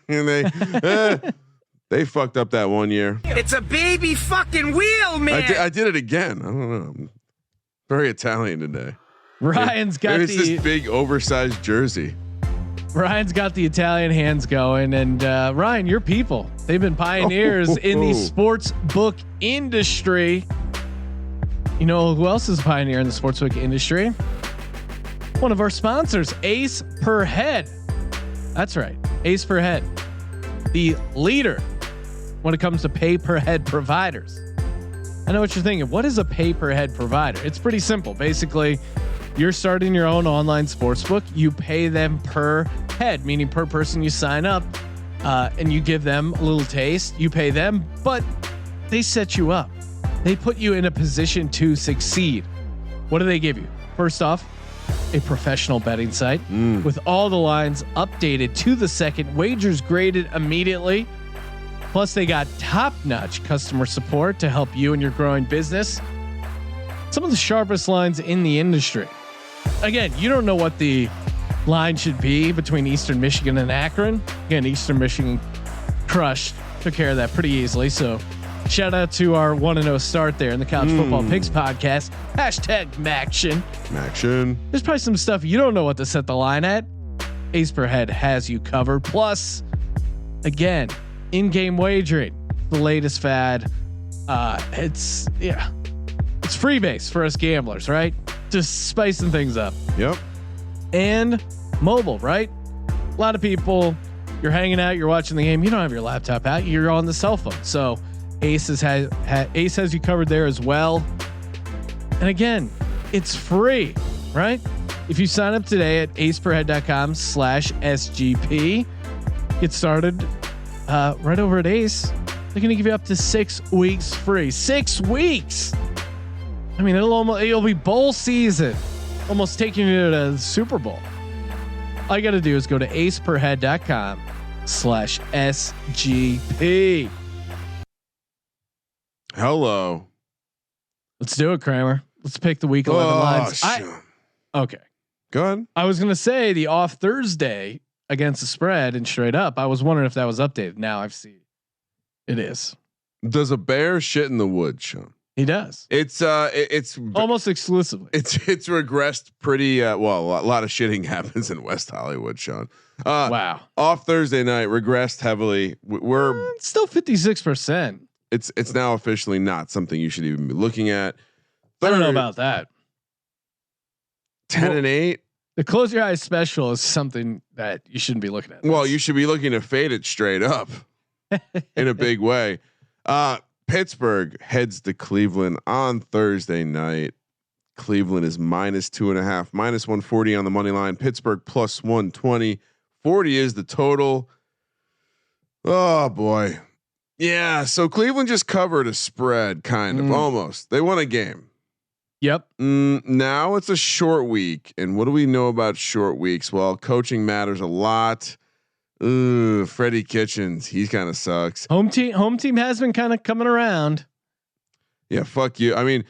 they fucked up that one year. It's a baby fucking wheel, man. I did it again. I don't know. I'm very Italian today. Ryan's got it's this big oversized jersey. Ryan's got the Italian hands going, and Ryan, your people, they've been pioneers in the sports book industry. You know who else is a pioneer in the sportsbook industry? One of our sponsors, Ace Per Head. That's right, Ace Per Head, the leader when it comes to pay per head providers. I know what you're thinking. What is a pay per head provider? It's pretty simple. Basically, you're starting your own online sportsbook. You pay them per head, meaning per person you sign up, and you give them a little taste. You pay them, but they set you up. They put you in a position to succeed. What do they give you? First off, a professional betting site with all the lines updated to the second, wagers graded immediately. Plus, they got top-notch customer support to help you and your growing business. Some of the sharpest lines in the industry. Again, you don't know what the line should be between Eastern Michigan and Akron. Again, Eastern Michigan crushed, took care of that pretty easily. So shout out to our 1-0 start there in the College Football Picks podcast. #Maction. Maction. There's probably some stuff you don't know what to set the line at. Ace Per Head has you covered. Plus, again, in-game wagering, the latest fad. It's free base for us gamblers, right? Just spicing things up. Yep. And mobile, right? A lot of people, you're hanging out, you're watching the game, you don't have your laptop out, you're on the cell phone. So Ace has you covered there as well. And again, it's free, right? If you sign up today at aceperhead.com/SGP, get started right over at Ace. They're going to give you up to 6 weeks free. 6 weeks. I mean, it'll be bowl season, almost taking you to the Super Bowl. All you got to do is go to aceperhead.com/SGP. Hello. Let's do it, Kramer. Let's pick the week 11 lines. Okay. Go ahead. I was going to say the off Thursday against the spread and straight up. I was wondering if that was updated. Now I've seen it is. Does a bear shit in the woods, Sean? He does. It's almost exclusively. It's regressed pretty well. A lot of shitting happens in West Hollywood, Sean. Wow. Off Thursday night, regressed heavily. We're still 56%. It's now officially not something you should even be looking at. I don't know about that. 10-8. The close your eyes special is something that you shouldn't be looking at. Well, you should be looking to fade it straight up in a big way. Pittsburgh heads to Cleveland on Thursday night. Cleveland is -2.5, -140 on the money line. Pittsburgh +120. 40 is the total. Oh boy. Yeah. So Cleveland just covered a spread, kind of almost. They won a game. Yep. Now it's a short week. And what do we know about short weeks? Well, coaching matters a lot. Freddie Kitchens, he kind of sucks. Home team has been kind of coming around. Yeah, fuck you. I mean,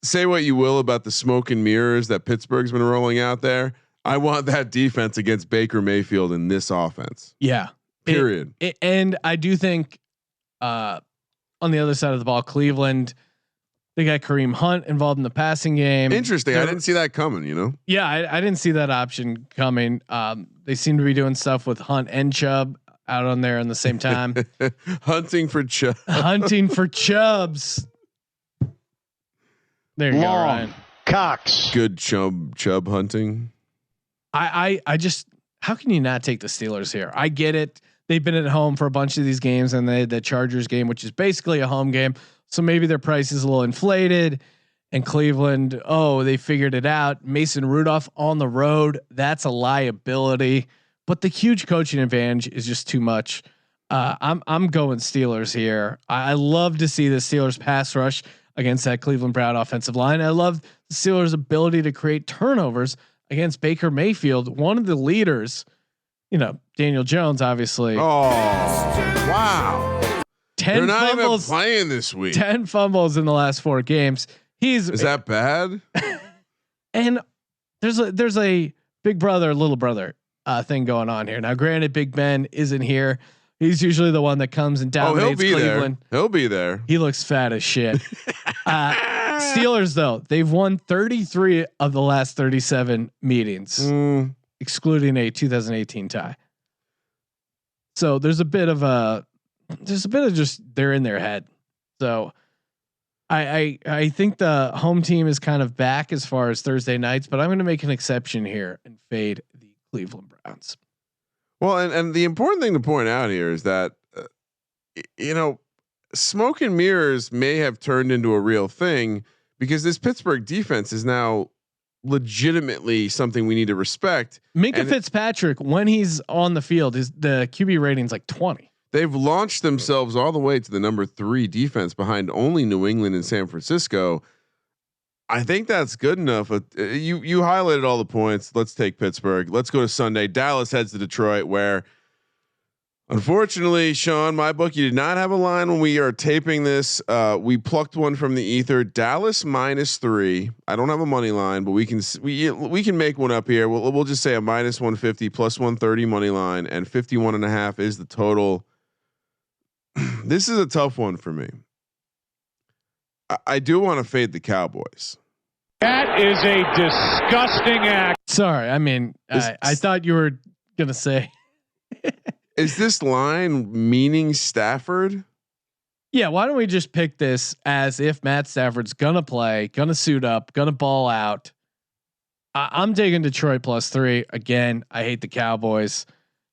say what you will about the smoke and mirrors that Pittsburgh's been rolling out there. I want that defense against Baker Mayfield in this offense. Yeah. Period. And I do think on the other side of the ball, Cleveland, they got Kareem Hunt involved in the passing game. Interesting. I didn't see that coming, you know? Yeah, I didn't see that option coming. They seem to be doing stuff with Hunt and Chubb out on there in the same time. Hunting for Chubb. Hunting for Chubbs. There you go, Ryan. Cox. Good Chubb hunting. I just, how can you not take the Steelers here? I get it. They've been at home for a bunch of these games, and they had the Chargers game, which is basically a home game. So maybe their price is a little inflated. And Cleveland, they figured it out. Mason Rudolph on the road, that's a liability. But the huge coaching advantage is just too much. I'm going Steelers here. I love to see the Steelers pass rush against that Cleveland Brown offensive line. I love the Steelers' ability to create turnovers against Baker Mayfield, one of the leaders. You know, Daniel Jones, obviously. Oh, wow. 10 They're not fumbles, even playing this week. 10 fumbles in the last 4 games. Is that bad? And there's a big brother, little brother thing going on here. Now, granted, Big Ben isn't here. He's usually the one that comes and dominates Cleveland. He'll be there. He looks fat as shit. Steelers though, they've won 33 of the last 37 meetings. excluding a 2018 tie. So there's a bit of just they're in their head. So I think the home team is kind of back as far as Thursday nights, but I'm going to make an exception here and fade the Cleveland Browns. Well, and the important thing to point out here is that smoke and mirrors may have turned into a real thing because this Pittsburgh defense is now legitimately something we need to respect. Minka Fitzpatrick, when he's on the field, is the QB rating's like 20. They've launched themselves all the way to the number 3 defense behind only New England and San Francisco. I think that's good enough. You highlighted all the points. Let's take Pittsburgh. Let's go to Sunday. Dallas heads to Detroit, where unfortunately, Sean, my bookie did not have a line when we are taping this. We plucked one from the ether. Dallas -3. I don't have a money line, but we can make one up here. We'll just say a -150 plus 130 money line, and 51.5 is the total. This is a tough one for me. I do want to fade the Cowboys. That is a disgusting act. Sorry, I mean, I thought you were gonna say. Is this line meaning Stafford? Yeah, why don't we just pick this as if Matt Stafford's gonna play, gonna suit up, gonna ball out. I'm taking Detroit +3 again. I hate the Cowboys.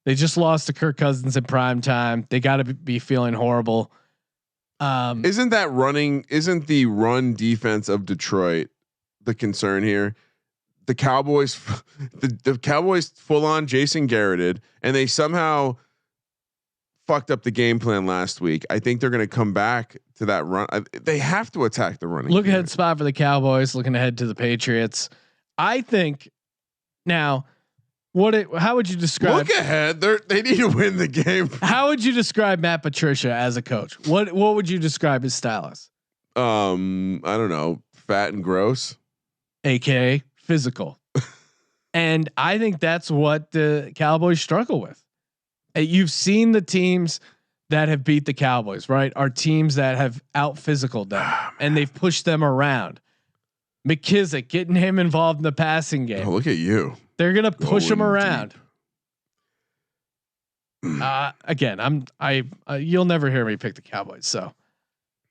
They just lost to Kirk Cousins in prime time. They got to be feeling horrible. Isn't the run defense of Detroit the concern here? The Cowboys, the Cowboys full on Jason Garretted, and they somehow fucked up the game plan last week. I think they're going to come back to that run. They have to attack the running. Look ahead spot for the Cowboys. Looking ahead to the Patriots. I think now. How would you describe? Look ahead. They need to win the game. How would you describe Matt Patricia as a coach? What would you describe his style as? I don't know, fat and gross, aka physical. And I think that's what the Cowboys struggle with. You've seen the teams that have beat the Cowboys, right? Are teams that have out physicaled them and they've pushed them around. McKissick, getting him involved in the passing game. Oh, look at you. They're gonna push him around. Again, you'll never hear me pick the Cowboys, so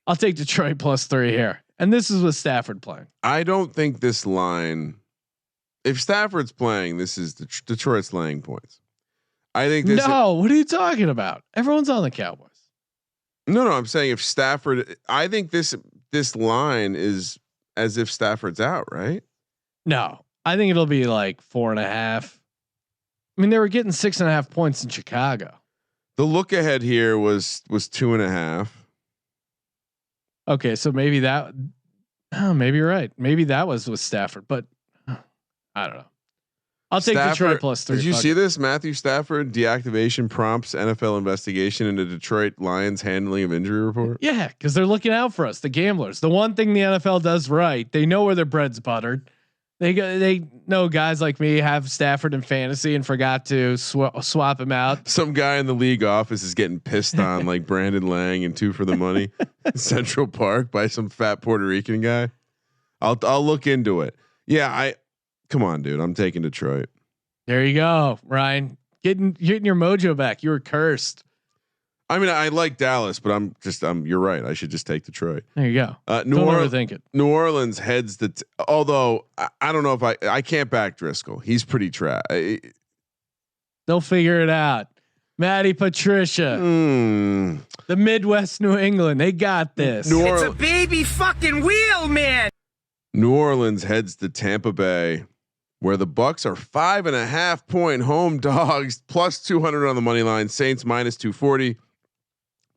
I'll take Detroit +3 here. And this is with Stafford playing. I don't think this line, if Stafford's playing, this is Detroit's laying points. I think this. No, what are you talking about? Everyone's on the Cowboys. No, I'm saying if Stafford, I think this line is as if Stafford's out, right? No, I think it'll be like 4.5. I mean, they were getting 6.5 points in Chicago. The look ahead here was 2.5. Okay, so maybe that. Oh, maybe you're right. Maybe that was with Stafford, but I don't know. I'll take Detroit +3. Did you see this? Matthew Stafford deactivation prompts NFL investigation into Detroit Lions handling of injury report. Yeah, because they're looking out for us, the gamblers. The one thing the NFL does right, they know where their bread's buttered. They know guys like me have Stafford in fantasy and forgot to swap him out. Some guy in the league office is getting pissed on like Brandon Lang and 2 for the money Central Park by some fat Puerto Rican guy. I'll look into it. Yeah, come on, dude. I'm taking Detroit. There you go, Ryan. Getting your mojo back. You were cursed. I mean, I like Dallas, but you're right. I should just take Detroit. There you go. Don't overthink it. New Orleans heads although I don't know if I can't back Driscoll. He's pretty trash. They'll figure it out. Matty Patricia, the Midwest New England, they got this. It's a baby fucking wheel, man. New Orleans heads to Tampa Bay, where the Bucks are 5.5 point home dogs, +200 on the money line. Saints -240.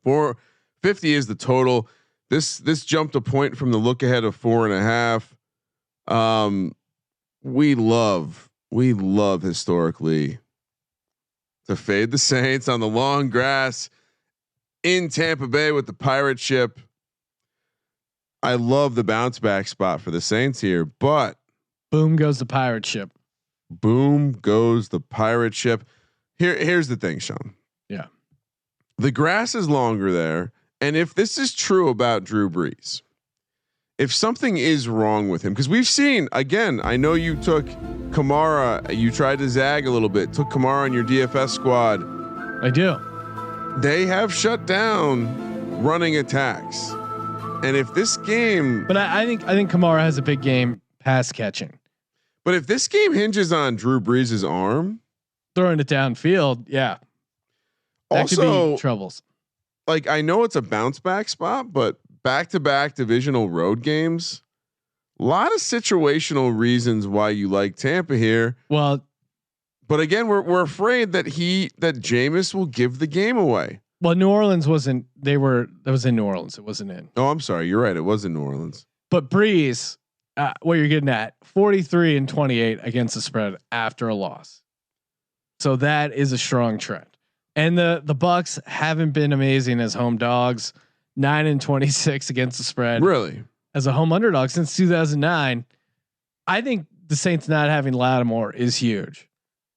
450 is the total. This jumped a point from the look ahead of 4.5. We love historically to fade the Saints on the long grass in Tampa Bay with the pirate ship. I love the bounce back spot for the Saints here, but boom goes the pirate ship. Boom goes the pirate ship. Here's the thing, Sean. Yeah. The grass is longer there. And if this is true about Drew Brees, if something is wrong with him, because we've seen again. I know you took Kamara. You tried to zag a little bit. Took Kamara on your DFS squad. I do. They have shut down running attacks, and if this game, but I think Kamara has a big game pass catching. But if this game hinges on Drew Brees' arm, throwing it downfield, yeah, that also could be troubles. Like I know it's a bounce back spot, but back-to-back divisional road games, a lot of situational reasons why you like Tampa here. Well, but again, we're afraid that Jameis will give the game away. Well, New Orleans wasn't. That was in New Orleans. It wasn't in. Oh, I'm sorry. You're right. It was in New Orleans. But Breeze, what you're getting at 43 and 28 against the spread after a loss. So that is a strong trend. And the Bucks haven't been amazing as home dogs. 9 and 26 against the spread. Really? As a home underdog since 2009. I think the Saints not having Lattimore is huge.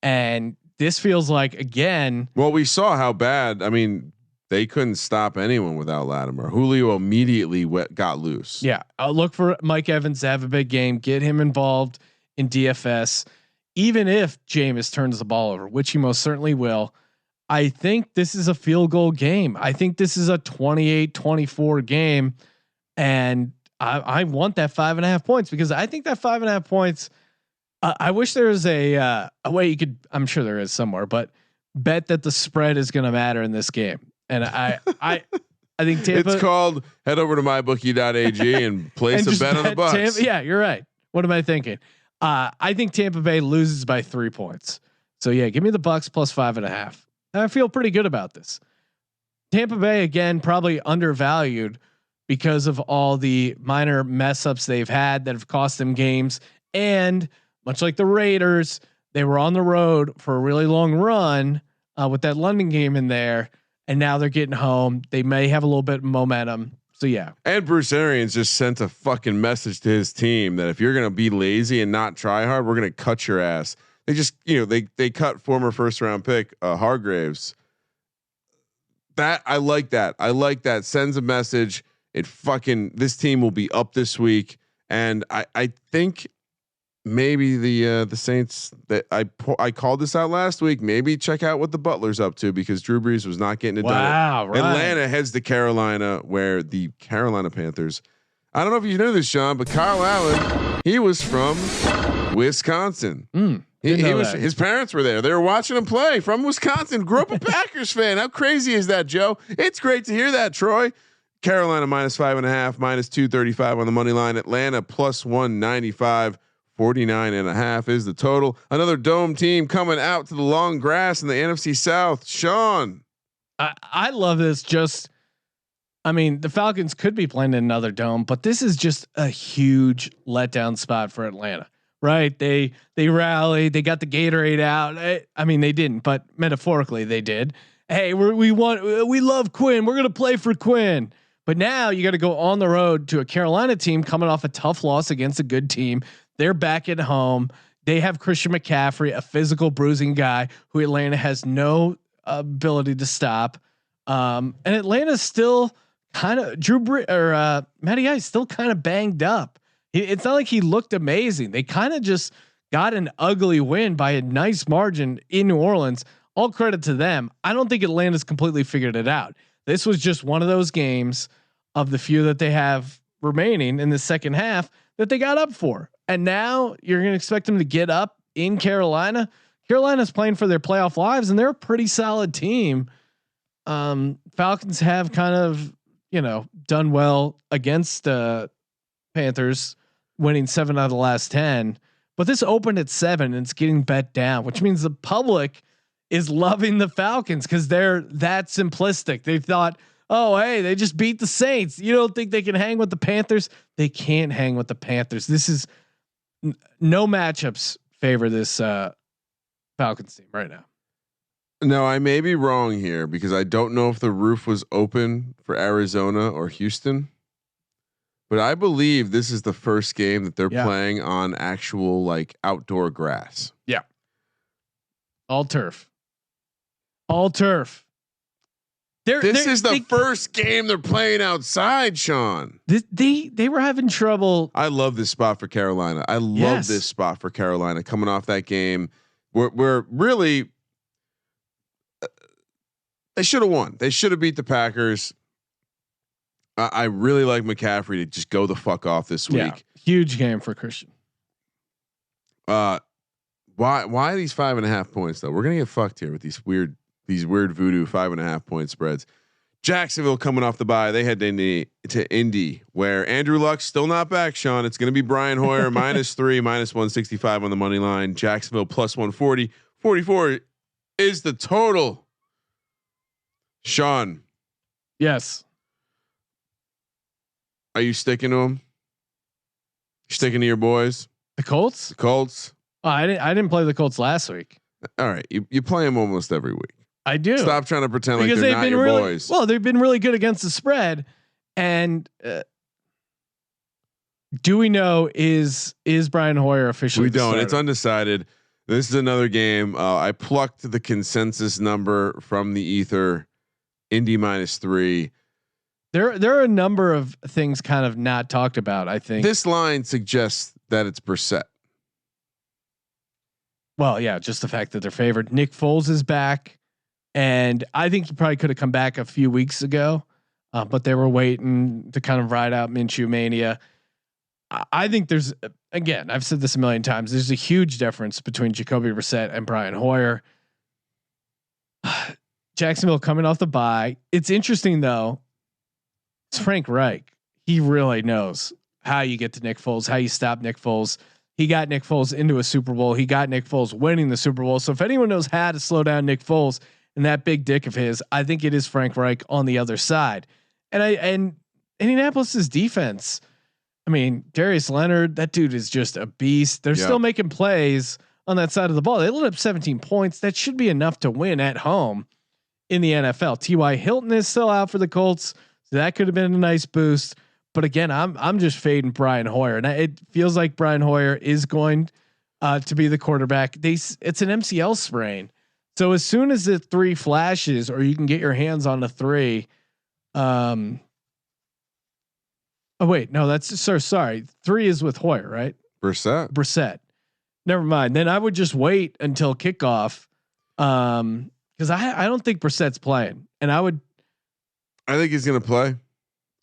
And this feels like again. Well, we saw how bad. I mean, they couldn't stop anyone without Lattimore. Julio immediately got loose. Yeah, I'll look for Mike Evans to have a big game. Get him involved in DFS, even if Jameis turns the ball over, which he most certainly will. I think this is a field goal game. I think this is a 28-24 game, and I want that 5.5 points because I think that 5.5 points. I wish there was a way you could. I'm sure there is somewhere, but bet that the spread is going to matter in this game. And I think Tampa. It's called head over to mybookie.ag and place a bet on the Bucks. Tampa, yeah, you're right. What am I thinking? I think Tampa Bay loses by 3 points. So yeah, give me the Bucks plus 5.5. I feel pretty good about this. Tampa Bay again, probably undervalued because of all the minor mess ups they've had that have cost them games. And much like the Raiders, they were on the road for a really long run with that London game in there. And now they're getting home. They may have a little bit of momentum. So yeah. And Bruce Arians just sent a fucking message to his team that if you're going to be lazy and not try hard, we're going to cut your ass. They just, they cut former first round pick Hargraves. That I like that. I like that. Sends a message. This team will be up this week. And I think maybe the Saints that I called this out last week. Maybe check out what the Butler's up to because Drew Brees was not getting it done. Right. Atlanta heads to Carolina, where the Carolina Panthers. I don't know if you knew this, Sean, but Kyle Allen, he was from Wisconsin. He was. His parents were there. They were watching him play from Wisconsin. Grew up a Packers fan. How crazy is that, Joe? It's great to hear that, Troy. Carolina minus 5.5, minus 235 on the money line. Atlanta plus 195. 49.5 is the total. Another dome team coming out to the long grass in the NFC South. Sean, I love this. The Falcons could be playing in another dome, but this is just a huge letdown spot for Atlanta, right? They rallied, they got the Gatorade out. They didn't, but metaphorically they did. Hey, we love Quinn. We're going to play for Quinn. But now you got to go on the road to a Carolina team coming off a tough loss against a good team. They're back at home. They have Christian McCaffrey, a physical bruising guy who Atlanta has no ability to stop. And Atlanta's still kind of Matty Ice still kind of banged up. It's not like he looked amazing. They kind of just got an ugly win by a nice margin in New Orleans. All credit to them. I don't think Atlanta's completely figured it out. This was just one of those games of the few that they have remaining in the second half that they got up for. And now you're going to expect them to get up in Carolina. Carolina's playing for their playoff lives and they're a pretty solid team. Falcons have kind of, done well against Panthers, winning 7 out of the last 10, but this opened at 7 and it's getting bet down, which means the public is loving the Falcons because they're that simplistic. They thought, oh, hey, they just beat the Saints. You don't think they can hang with the Panthers? They can't hang with the Panthers. This is no matchups favor this Falcons team right now. No, I may be wrong here because I don't know if the roof was open for Arizona or Houston, but I believe this is the first game that they're playing on actual outdoor grass. Yeah. All turf. This is the first game they're playing outside, Sean. They were having trouble. I love this spot for Carolina. I love this spot for Carolina coming off that game. We're really they should have won. They should have beat the Packers. I really like McCaffrey to just go the fuck off this week. Yeah, huge game for Christian. Why these 5.5 points though? We're gonna get fucked here with these weird voodoo 5.5 point spreads. Jacksonville coming off the bye. They head to Indy, where Andrew Luck's still not back, Sean. It's going to be Brian Hoyer -3, -165 on the money line. Jacksonville +140. 44 is the total. Sean. Yes. Are you sticking to them? Sticking to your boys? The Colts? The Colts. Oh, I didn't play the Colts last week. All right. You play them almost every week. I do. Stop trying to pretend because like they're not your boys. Well, they've been really good against the spread. And do we know is Brian Hoyer officially? We don't. It's undecided. This is another game. I plucked the consensus number from the ether. Indy -3. There are a number of things kind of not talked about. I think this line suggests that it's Brissett. Well, yeah, just the fact that they're favored. Nick Foles is back, and I think he probably could have come back a few weeks ago, but they were waiting to kind of ride out Minshew mania. I think there's, again, I've said this a million times. There's a huge difference between Jacoby Brissett and Brian Hoyer. Jacksonville coming off the bye. It's interesting though. It's Frank Reich. He really knows how you get to Nick Foles, how you stop Nick Foles. He got Nick Foles into a Super Bowl. He got Nick Foles winning the Super Bowl. So if anyone knows how to slow down Nick Foles and that big dick of his, I think it is Frank Reich on the other side. And Indianapolis's defense. I mean, Darius Leonard, that dude is just a beast. They're still making plays on that side of the ball. They lit up 17 points. That should be enough to win at home in the NFL. T.Y. Hilton is still out for the Colts. So that could have been a nice boost. But again, I'm just fading Brian Hoyer, and it feels like Brian Hoyer is going to be the quarterback. It's an MCL sprain, so as soon as the 3 flashes, or you can get your hands on the 3. Oh wait, no, that's sorry. 3 is with Hoyer, right? Brissett. Never mind. Then I would just wait until kickoff, because I don't think Brissett's playing, and I think he's going to play.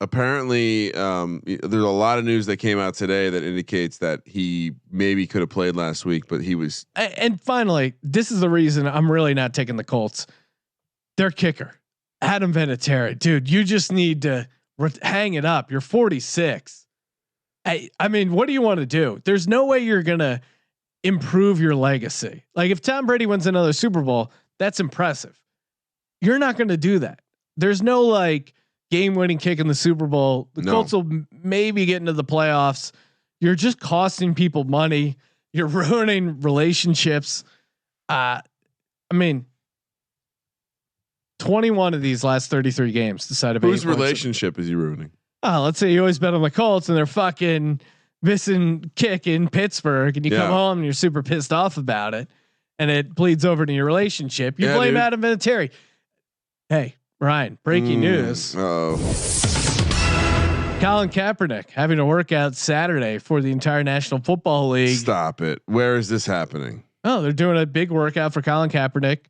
Apparently, there's a lot of news that came out today that indicates that he maybe could have played last week, but he was. And finally, this is the reason I'm really not taking the Colts. Their kicker, Adam Vinatieri, dude, you just need to hang it up. You're 46. I mean, what do you want to do? There's no way you're gonna improve your legacy. Like if Tom Brady wins another Super Bowl, that's impressive. You're not going to do that. There's no like game-winning kick in the Super Bowl. The Colts will maybe get into the playoffs. You're just costing people money. You're ruining relationships. I mean, 21 of these last 33 games decided. Whose relationship is he ruining? Let's say you always bet on the Colts and they're fucking missing kick in Pittsburgh, and you come home and you're super pissed off about it, and it bleeds over to your relationship. You blame Adam Vinatieri. Hey, Ryan, breaking news. Colin Kaepernick having a workout Saturday for the entire National Football League. Stop it. Where is this happening? Oh, they're doing a big workout for Colin Kaepernick.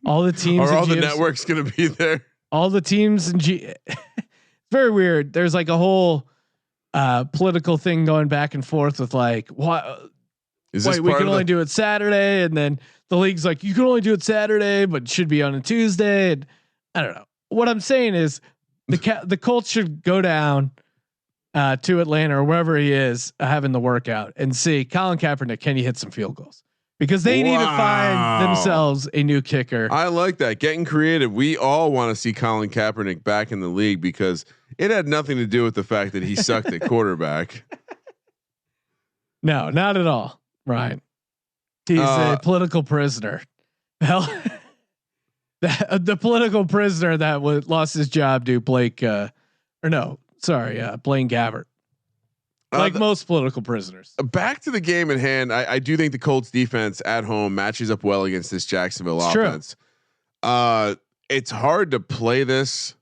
All the teams are all the networks going to be there? All the teams and it's very weird. There's like a whole political thing going back and forth with like, what? Wait, we can only do it Saturday, and then the league's like, you can only do it Saturday, but it should be on a Tuesday. And I don't know. What I'm saying is the Colts should go down to Atlanta or wherever he is having the workout and see Colin Kaepernick. Can you hit some field goals? Because they need to find themselves a new kicker. I like that. Getting creative. We all want to see Colin Kaepernick back in the league because it had nothing to do with the fact that he sucked at quarterback. No, not at all. Right. He's a political prisoner. Hell, the political prisoner that lost his job to Blaine Gabbert. Like most political prisoners. Back to the game at hand. I do think the Colts defense at home matches up well against this Jacksonville offense. it's hard to play this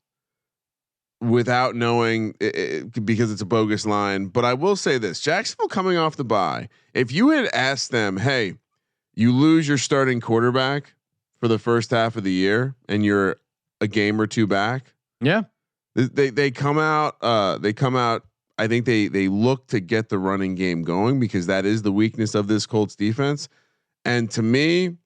without knowing it, because it's a bogus line. But I will say this: Jacksonville coming off the bye. If you had asked them, "Hey, you lose your starting quarterback for the first half of the year, and you're a game or two back," yeah, they come out. They come out. I think they look to get the running game going because that is the weakness of this Colts defense. And to me,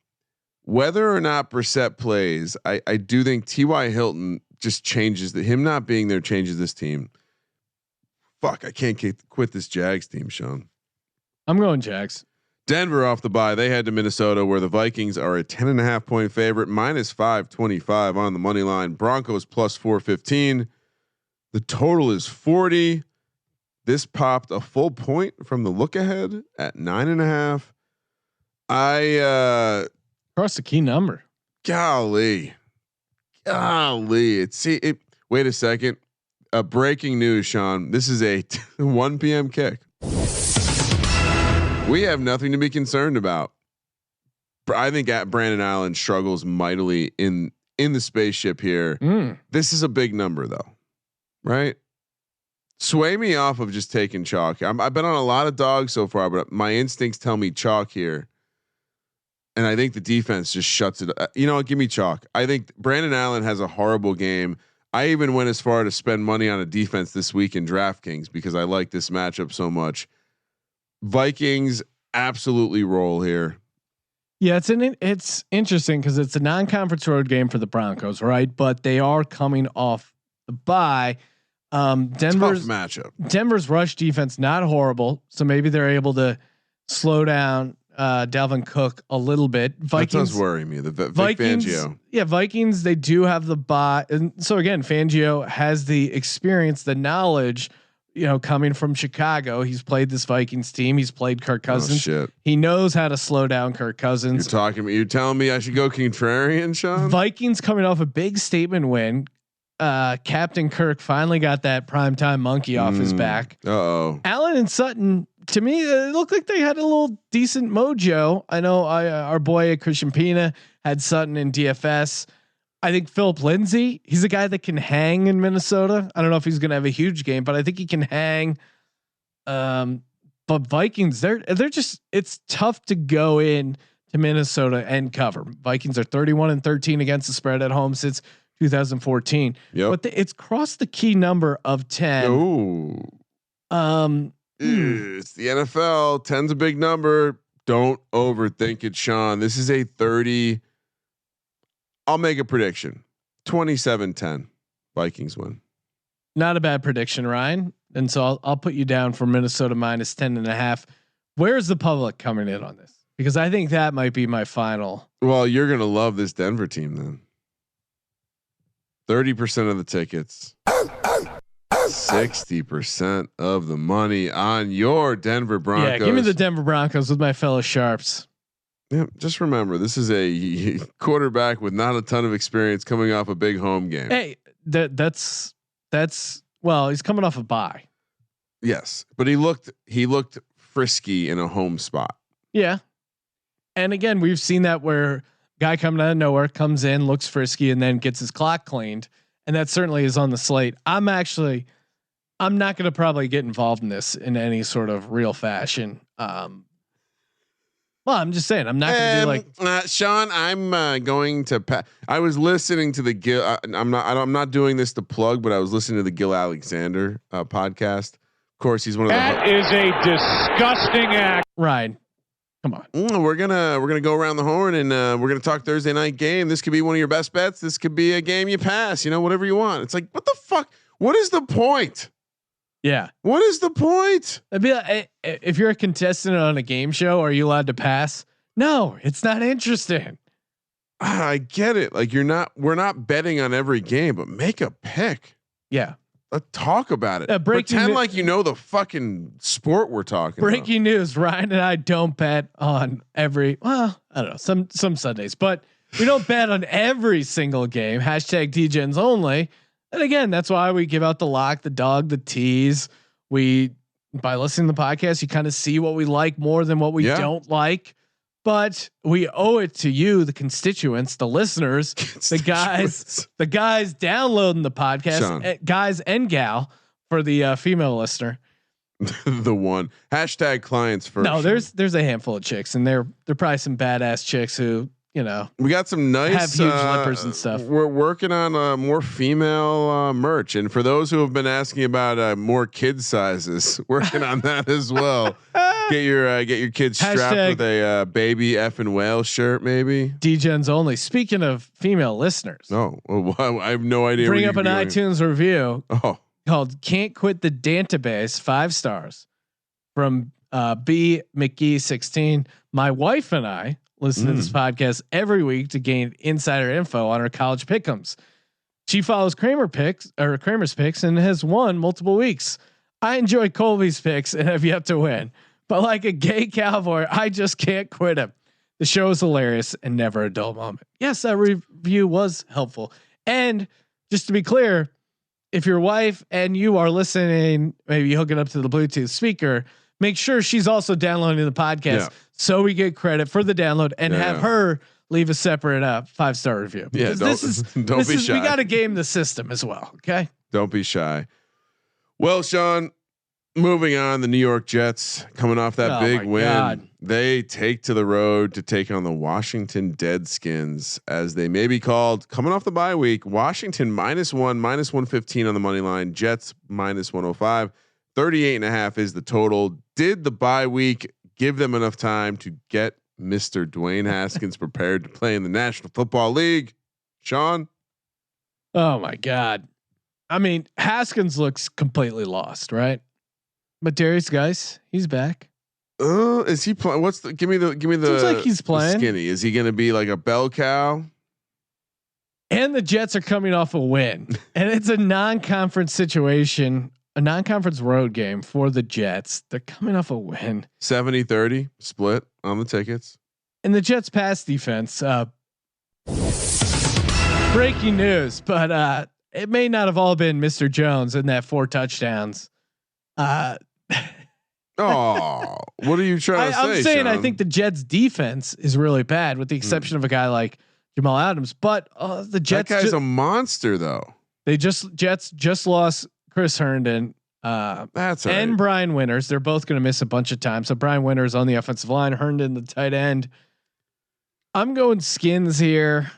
whether or not Brissett plays, I do think T.Y. Hilton just changes him not being there changes this team. Fuck, I can't quit this Jags team, Sean. I'm going Jags. Denver off the bye. They head to Minnesota where the Vikings are a 10.5 point favorite, -525 on the money line. Broncos +415. The total is 40. This popped a full point from the look ahead at 9.5. Across the key number. Golly. Wait a second. Breaking news, Sean. This is a 1 p.m. kick. We have nothing to be concerned about. I think Brandon Allen struggles mightily in the spaceship here. This is a big number though, right? Sway me off of just taking chalk. I've been on a lot of dogs so far, but my instincts tell me chalk here. And I think the defense just shuts it. You know what? Give me chalk. I think Brandon Allen has a horrible game. I even went as far to spend money on a defense this week in DraftKings because I like this matchup so much. Vikings absolutely roll here. Yeah, it's interesting because it's a non-conference road game for the Broncos, right? But they are coming off the bye. Denver's matchup. Denver's rush defense not horrible, so maybe they're able to slow down Dalvin Cook a little bit. Vikings that does worry me. The Vikings, Fangio. Yeah, Vikings. They do have the bye, and so again, Fangio has the experience, the knowledge. You know, coming from Chicago, he's played this Vikings team. He's played Kirk Cousins. Oh, shit. He knows how to slow down Kirk Cousins. You're telling me I should go contrarian, Sean? Vikings coming off a big statement win. Captain Kirk finally got that primetime monkey off his back. Uh-oh. Allen and Sutton, to me, it looked like they had a little decent mojo. I know our boy Christian Pina had Sutton in DFS. I think Philip Lindsay, he's a guy that can hang in Minnesota. I don't know if he's going to have a huge game, but I think he can hang. But Vikings, they're just, it's tough to go in to Minnesota and cover. Vikings are 31-13 against the spread at home since 2014. But it's crossed the key number of 10. Ooh. It's the NFL. 10's a big number. Don't overthink it, Sean. This is a 30. I'll make a prediction. 27-10. Vikings win. Not a bad prediction, Ryan. And so I'll put you down for Minnesota -10.5. Where's the public coming in on this? Because I think that might be my final. Well, you're going to love this Denver team then. 30% of the tickets. 60% of the money on your Denver Broncos. Yeah, give me the Denver Broncos with my fellow sharps. Yeah, just remember, this is a quarterback with not a ton of experience coming off a big home game. Hey, that's well, he's coming off a bye. Yes, but he looked frisky in a home spot. Yeah, and again, we've seen that where guy coming out of nowhere comes in, looks frisky, and then gets his clock cleaned, and that certainly is on the slate. I'm not going to probably get involved in this in any sort of real fashion. Well, I'm just saying, I'm not going to be like Sean. I'm going to. I was listening to the Gil. I'm not doing this to plug, but I was listening to the Gil Alexander podcast. Of course, he's one of that is a disgusting act. Ryan, come on. We're gonna go around the horn and we're gonna talk Thursday night game. This could be one of your best bets. This could be a game you pass. You know, whatever you want. It's like, what the fuck? What is the point? Yeah. What is the point? It'd be like, if you're a contestant on a game show, are you allowed to pass? No, it's not interesting. I get it. Like we're not betting on every game, but make a pick. Yeah. Let's talk about it. Pretend like you know the fucking sport we're talking about. Breaking news. Ryan and I don't bet on every, well, I don't know, some Sundays, but we don't bet on every single game. #DGens only. And again, that's why we give out the lock, the dog, the tease. By listening to the podcast, you kind of see what we like more than what we don't like. but we owe it to you, the constituents, the listeners, the guys downloading the podcast, guys and gal for the female listener. The one hashtag clients first. No, there's a handful of chicks, and they're probably some badass chicks who, you know, we got some nice have huge lippers and stuff. We're working on more female merch, and for those who have been asking about more kid sizes, working on that as well. Get your kids strapped with a baby effing whale shirt, maybe. D-Gens only. Speaking of female listeners, I have no idea. Bring up an iTunes review. Oh. Called "Can't Quit the Database," 5 stars from B McGee 16. My wife and I listen to this podcast every week to gain insider info on our college pick'ems. She follows Kramer's picks and has won multiple weeks. I enjoy Colby's picks and have yet to win, but like a gay cowboy, I just can't quit him. The show is hilarious and never a dull moment. Yes, that review was helpful. And just to be clear, if your wife and you are listening, maybe you hook it up to the Bluetooth speaker, make sure she's also downloading the podcast so we get credit for the download and have her leave a separate 5-star review. Yeah, don't be shy. We got to game the system as well. Okay. Don't be shy. Well, Sean, moving on, the New York Jets coming off that big win. God. They take to the road to take on the Washington Deadskins, as they may be called, coming off the bye week. Washington -1, -115 on the money line. Jets -105. 38.5 is the total. Did the bye week give them enough time to get Mr. Dwayne Haskins prepared to play in the National Football League? Sean? Oh my God. I mean, Haskins looks completely lost, right? But Darius Geis, he's back. Is he playing? Give me the. Seems like he's playing. Skinny. Is he going to be like a bell cow? And the Jets are coming off a win, and it's a non-conference situation, a non-conference road game for the Jets. They're coming off a win. 70-30 split on the tickets. And the Jets pass defense. Breaking news, but it may not have all been Mr. Jones in that 4 touchdowns. What are you trying to say? I'm saying Sean? I think the Jets defense is really bad, with the exception of a guy like Jamal Adams. But the Jets, that guy's a monster, though. Jets just lost Chris Herndon. That's right. And Brian Winters. They're both going to miss a bunch of time. So Brian Winters on the offensive line, Herndon the tight end. I'm going Skins here.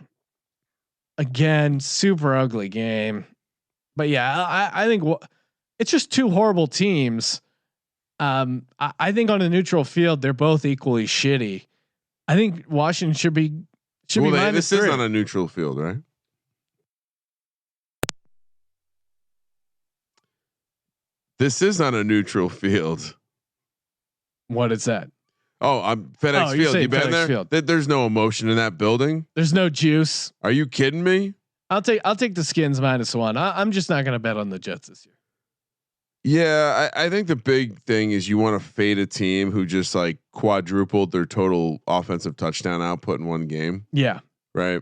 Again, super ugly game. But yeah, I think it's just 2 horrible teams. I think on a neutral field, they're both equally shitty. I think Washington should be -3. This is on a neutral field, right? This is on a neutral field. What is that? Oh, I'm FedEx Field. You been there? Field. There's no emotion in that building. There's no juice. Are you kidding me? I'll take the Skins -1. I'm just not going to bet on the Jets this year. Yeah, I think the big thing is you want to fade a team who just like quadrupled their total offensive touchdown output in one game. Yeah. Right.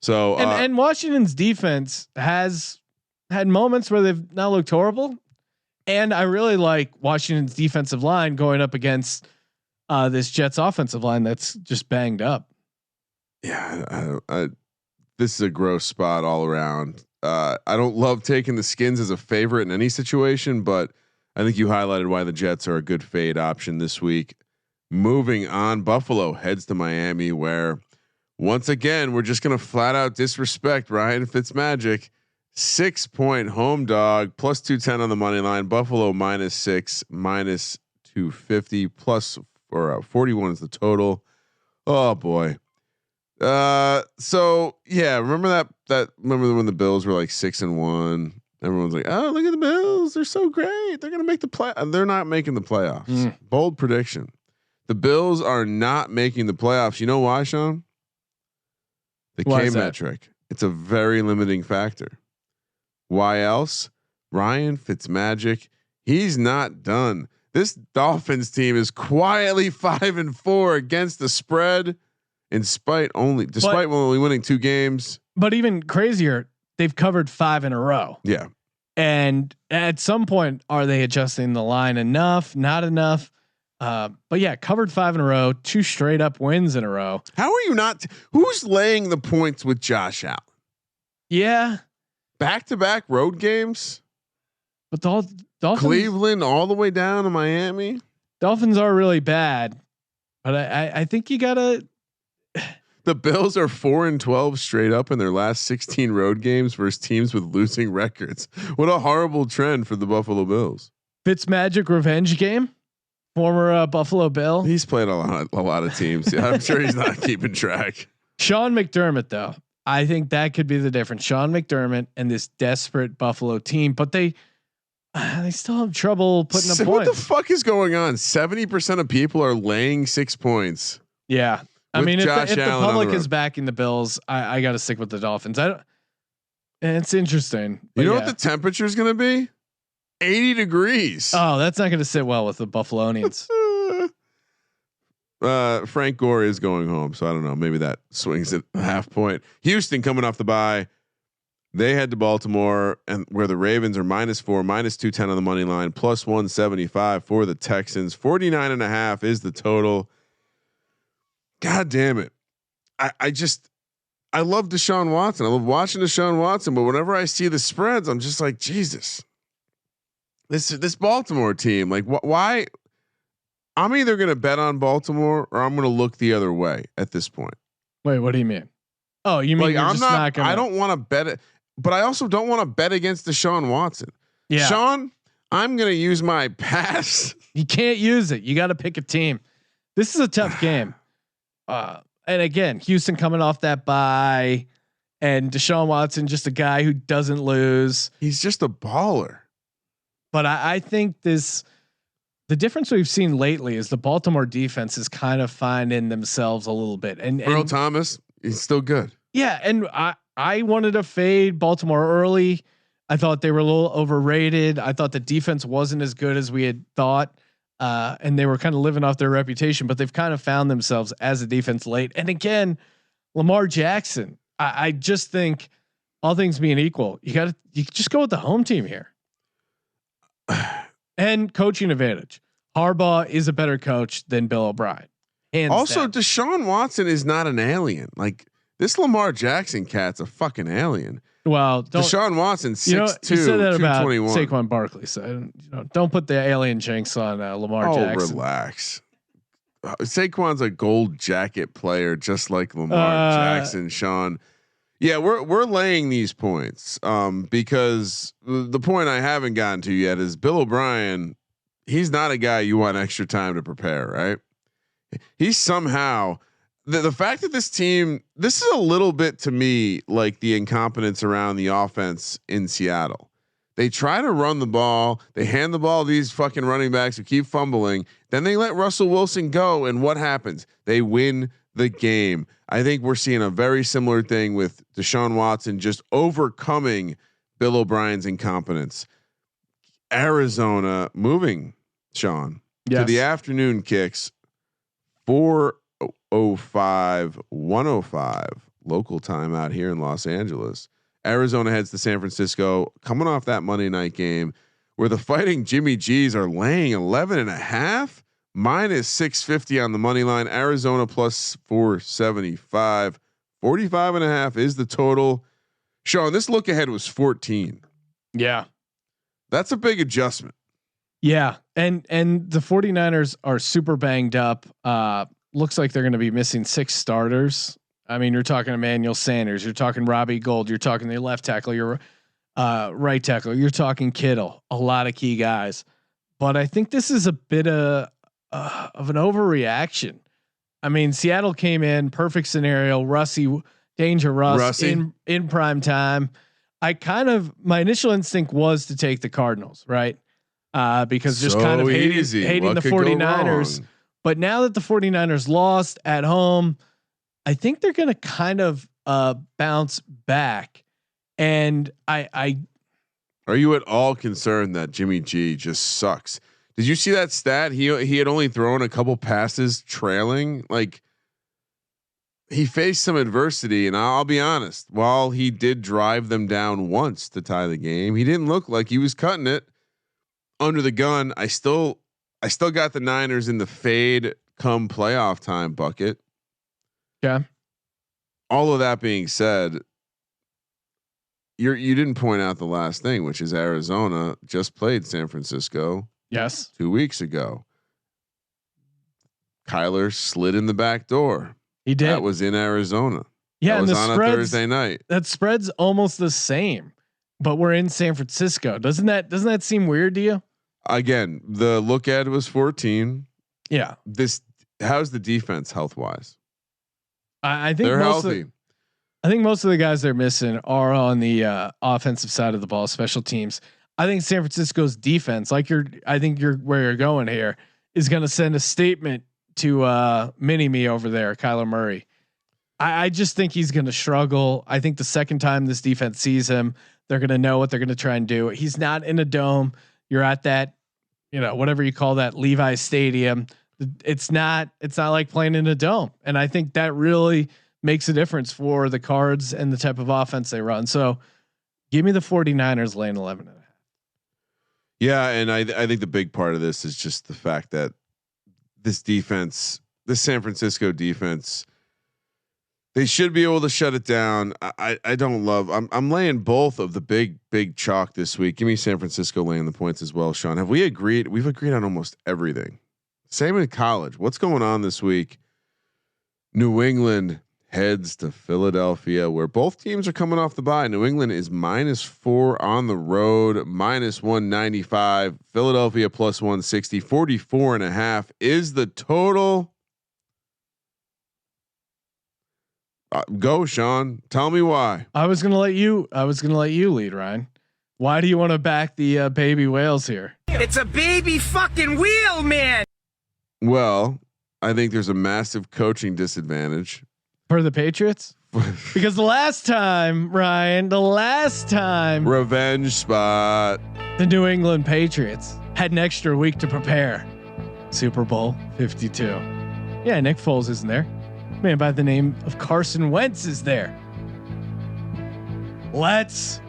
So and Washington's defense has had moments where they've not looked horrible, and I really like Washington's defensive line going up against this Jets offensive line that's just banged up. Yeah, this is a gross spot all around. I don't love taking the Skins as a favorite in any situation, but I think you highlighted why the Jets are a good fade option this week. Moving on, Buffalo heads to Miami, where once again we're just gonna flat out disrespect Ryan Fitzmagic. 6-point home dog plus 210 on the money line. Buffalo -6, -250 plus or 41 is the total. Oh boy. So yeah, remember remember when the Bills were like 6-1? Everyone's like, oh, look at the Bills. They're so great. They're going to make the play. They're not making the playoffs. Bold prediction. The Bills are not making the playoffs. You know why, Sean? The K metric. It's a very limiting factor. Why else? Ryan Fitzmagic. He's not done. This Dolphins team is quietly 5-4 against the spread. Despite only winning 2 games. But even crazier, they've covered 5 in a row. Yeah. And at some point, are they adjusting the line enough? Not enough. But yeah, covered 5 in a row, 2 straight up wins in a row. How are you not? Who's laying the points with Josh Allen? Yeah, Back-to-back road games. but the Dolphins, Cleveland all the way down to Miami. Dolphins are really bad, but I think you gotta. The Bills are 4-12 straight up in their last 16 road games versus teams with losing records. What a horrible trend for the Buffalo Bills. Fitzmagic revenge game. Former Buffalo Bill. He's played a lot of teams. I'm sure he's not keeping track. Sean McDermott, though, I think that could be the difference. Sean McDermott and this desperate Buffalo team, but they still have trouble putting up points. What the fuck is going on? 70% of people are laying 6 points. Yeah, I mean, if the public the is backing the Bills, I got to stick with the Dolphins. It's interesting. You know what the temperature is going to be? 80 degrees. Oh, that's not going to sit well with the Buffalonians. Frank Gore is going home, so I don't know. Maybe that swings at a half point. Houston coming off the bye. They head to Baltimore, and where the Ravens are -4, -210 on the money line, +175 for the Texans. 49.5 is the total. God damn it. I love Deshaun Watson. I love watching Deshaun Watson, but whenever I see the spreads, I'm just like, Jesus. This Baltimore team, like why? I'm either going to bet on Baltimore or I'm going to look the other way at this point. Wait, what do you mean? Oh, you mean like, I'm not gonna? I don't want to bet it, but I also don't want to bet against Deshaun Watson. Yeah, Sean, I'm going to use my pass. You can't use it. You got to pick a team. This is a tough game. And again, Houston coming off that bye, and Deshaun Watson just a guy who doesn't lose. He's just a baller. But I think the difference we've seen lately is the Baltimore defense is kind of finding themselves a little bit. And Earl Thomas, he's still good. Yeah, and I wanted to fade Baltimore early. I thought they were a little overrated. I thought the defense wasn't as good as we had thought, and they were kind of living off their reputation. But they've kind of found themselves as a defense late. And again, Lamar Jackson. I just think, all things being equal, you just go with the home team here. And coaching advantage. Harbaugh is a better coach than Bill O'Brien. Also, down. Deshaun Watson is not an alien. Like this Lamar Jackson cat's a fucking alien. Well, Deshaun Watson 6'2", you said that about 221. Saquon Barkley. So don't put the alien jinx on Lamar Jackson. Relax. Saquon's a gold jacket player, just like Lamar Jackson. Sean. Yeah, we're laying these points because the point I haven't gotten to yet is Bill O'Brien. He's not a guy you want extra time to prepare, right? He's somehow the fact that this team. This is a little bit to me like the incompetence around the offense in Seattle. They try to run the ball. They hand the ball to these fucking running backs who keep fumbling. Then they let Russell Wilson go, and what happens? They win the game. I think we're seeing a very similar thing with Deshaun Watson just overcoming Bill O'Brien's incompetence. Arizona moving, Sean, to the afternoon kicks. 4:05, 1:05 local time out here in Los Angeles. Arizona heads to San Francisco, coming off that Monday night game where the Fighting Jimmy G's are laying 11.5. -650 on the money line. Arizona +475. 45.5 is the total. Sean, this look ahead was 14. Yeah. That's a big adjustment. Yeah. And the 49ers are super banged up. Looks like they're going to be missing 6 starters. I mean, you're talking Emmanuel Sanders, you're talking Robbie Gould, you're talking the left tackle, your right tackle, you're talking Kittle, a lot of key guys. But I think this is a bit of an overreaction. I mean, Seattle came in perfect scenario. Russ in prime time. My initial instinct was to take the Cardinals, right? Because just kind of hating the 49ers. But now that the 49ers lost at home, I think they're going to kind of bounce back. And are you at all concerned that Jimmy G just sucks? Did you see that stat? He had only thrown a couple passes trailing. Like he faced some adversity, and I'll be honest, while he did drive them down once to tie the game, he didn't look like he was cutting it under the gun. I still got the Niners in the fade come playoff time bucket. Yeah. All of that being said, you didn't point out the last thing, which is Arizona just played San Francisco. Yes. 2 weeks ago. Kyler slid in the back door. He did. That was in Arizona. Yeah, that was and on a Thursday night. That spread's almost the same, but we're in San Francisco. Doesn't that seem weird to you? Again, the look at was 14. Yeah. How's the defense health wise? I think they're healthy. I think most of the guys they're missing are on the offensive side of the ball, special teams. I think San Francisco's defense, where you're going here, is going to send a statement to mini me over there, Kyler Murray. I just think he's going to struggle. I think the second time this defense sees him, they're going to know what they're going to try and do. He's not in a dome. You're at that, whatever you call that, Levi Stadium. It's not like playing in a dome. And I think that really makes a difference for the Cards and the type of offense they run. So give me the 49ers laying 11.5. Yeah. And I think the big part of this is just the fact that this defense, this San Francisco defense, they should be able to shut it down. I don't love. I'm laying both of the big chalk this week. Give me San Francisco laying the points as well, Sean. Have we agreed? We've agreed on almost everything. Same in college. What's going on this week? New England heads to Philadelphia, where both teams are coming off the bye. New England is -4 on the road, -195. Philadelphia +160. 44.5 is the total. Go, Sean. Tell me why. I was gonna let you lead, Ryan. Why do you want to back the baby whales here? It's a baby fucking wheel, man. Well, I think there's a massive coaching disadvantage for the Patriots, because the last time, Ryan, revenge spot, the New England Patriots had an extra week to prepare. Super Bowl 52. Yeah, Nick Foles isn't there. Man by the name of Carson Wentz is there. Let's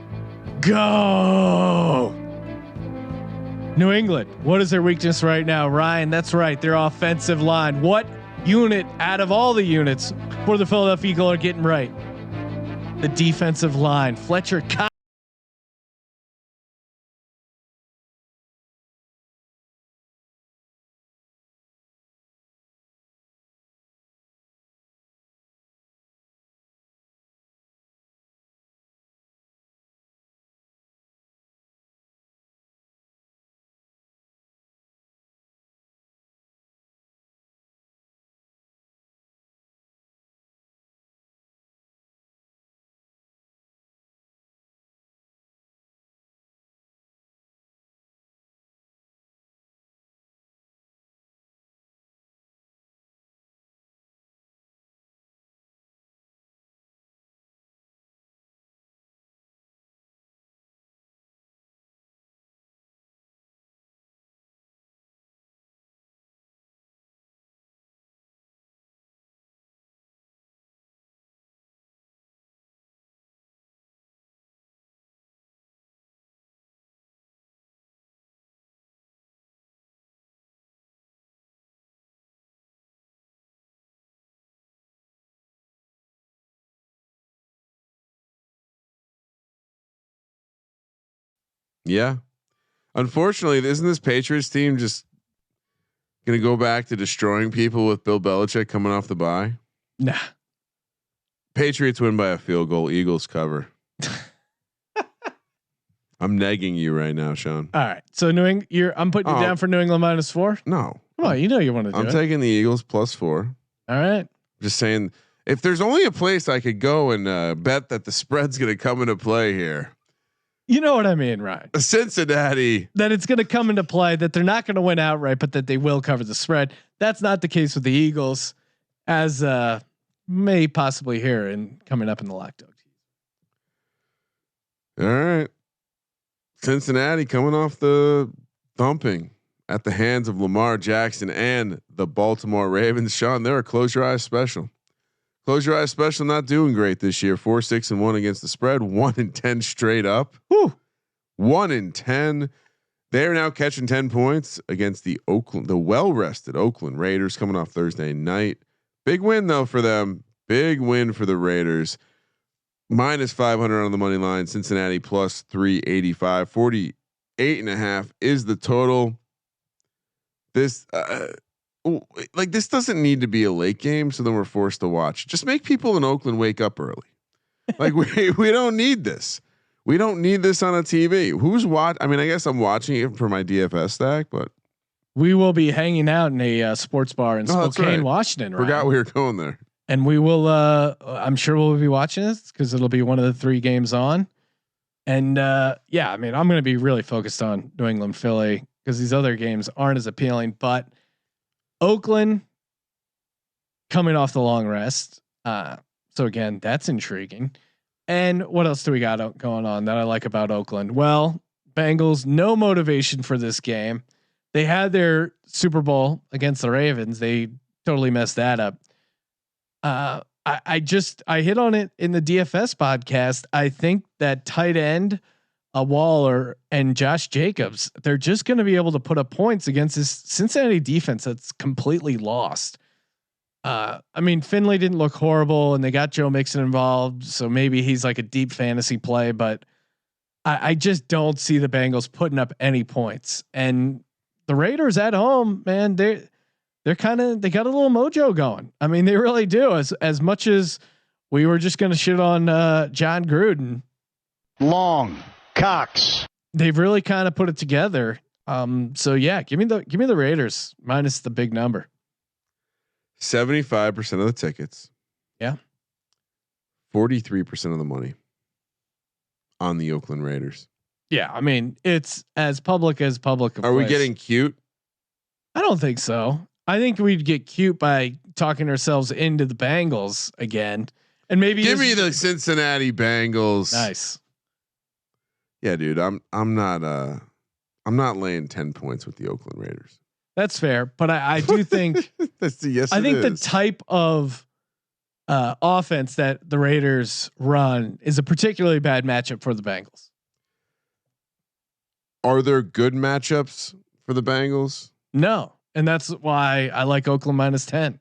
go. New England. What is their weakness right now, Ryan? That's right. Their offensive line. What unit out of all the units for the Philadelphia Eagles are getting right? The defensive line. Fletcher Cox. Yeah. Unfortunately, isn't this Patriots team just going to go back to destroying people with Bill Belichick coming off the bye? Nah. Patriots win by a field goal. Eagles cover. I'm negging you right now, Sean. All right. So I'm putting you down for New England -4. No. Come on, you want to do I'm taking the Eagles +4. All right. Just saying, if there's only a place I could go and bet that the spread's going to come into play here. You know what I mean, Ryan? Cincinnati. That it's going to come into play, that they're not going to win outright, but that they will cover the spread. That's not the case with the Eagles, as may possibly hear and coming up in the Lock Dog. All right. Cincinnati coming off the thumping at the hands of Lamar Jackson and the Baltimore Ravens. Sean, they're a close your eyes special. Close your eyes special, not doing great this year. 4-6-1 against the spread. 1-10 straight up. Whew. 1-10. They are now catching 10 points against the well-rested Oakland Raiders coming off Thursday night. Big win though for them. Big win for the Raiders. -500 on the money line. Cincinnati plus 385. 48.5 is the total. This this doesn't need to be a late game, so then we're forced to watch. Just make people in Oakland wake up early. Like we don't need this. We don't need this on a TV. Who's watch? I mean, I guess I'm watching it for my DFS stack, but we will be hanging out in a sports bar in Spokane, right. Washington. Forgot we were going there. And we will. I'm sure we'll be watching this because it'll be one of the 3 games on. And yeah, I mean, I'm going to be really focused on New England, Philly because these other games aren't as appealing. But Oakland coming off the long rest, so again, that's intriguing. And what else do we got going on that I like about Oakland? Well, Bengals, no motivation for this game. They had their Super Bowl against the Ravens. They totally messed that up. I hit on it in the DFS podcast. I think that tight end, Waller and Josh Jacobs, they're just going to be able to put up points against this Cincinnati defense that's completely lost. I mean, Finley didn't look horrible, and they got Joe Mixon involved, so maybe he's like a deep fantasy play. But I just don't see the Bengals putting up any points. And the Raiders at home, man, they got a little mojo going. I mean, they really do. As much as we were just going to shit on John Gruden, Long Cox. They've really kind of put it together. So yeah, give me the Raiders minus the big number. 75% of the tickets. Yeah. 43% of the money on the Oakland Raiders. Yeah, I mean, it's as public as public. Are we getting cute? I don't think so. I think we'd get cute by talking ourselves into the Bengals again, and maybe give me the Cincinnati Bengals. Nice. Yeah, dude. I'm not laying 10 points with the Oakland Raiders. That's fair, but I do think yes. I think the type of offense that the Raiders run is a particularly bad matchup for the Bengals. Are there good matchups for the Bengals? No, and that's why I like Oakland minus 10.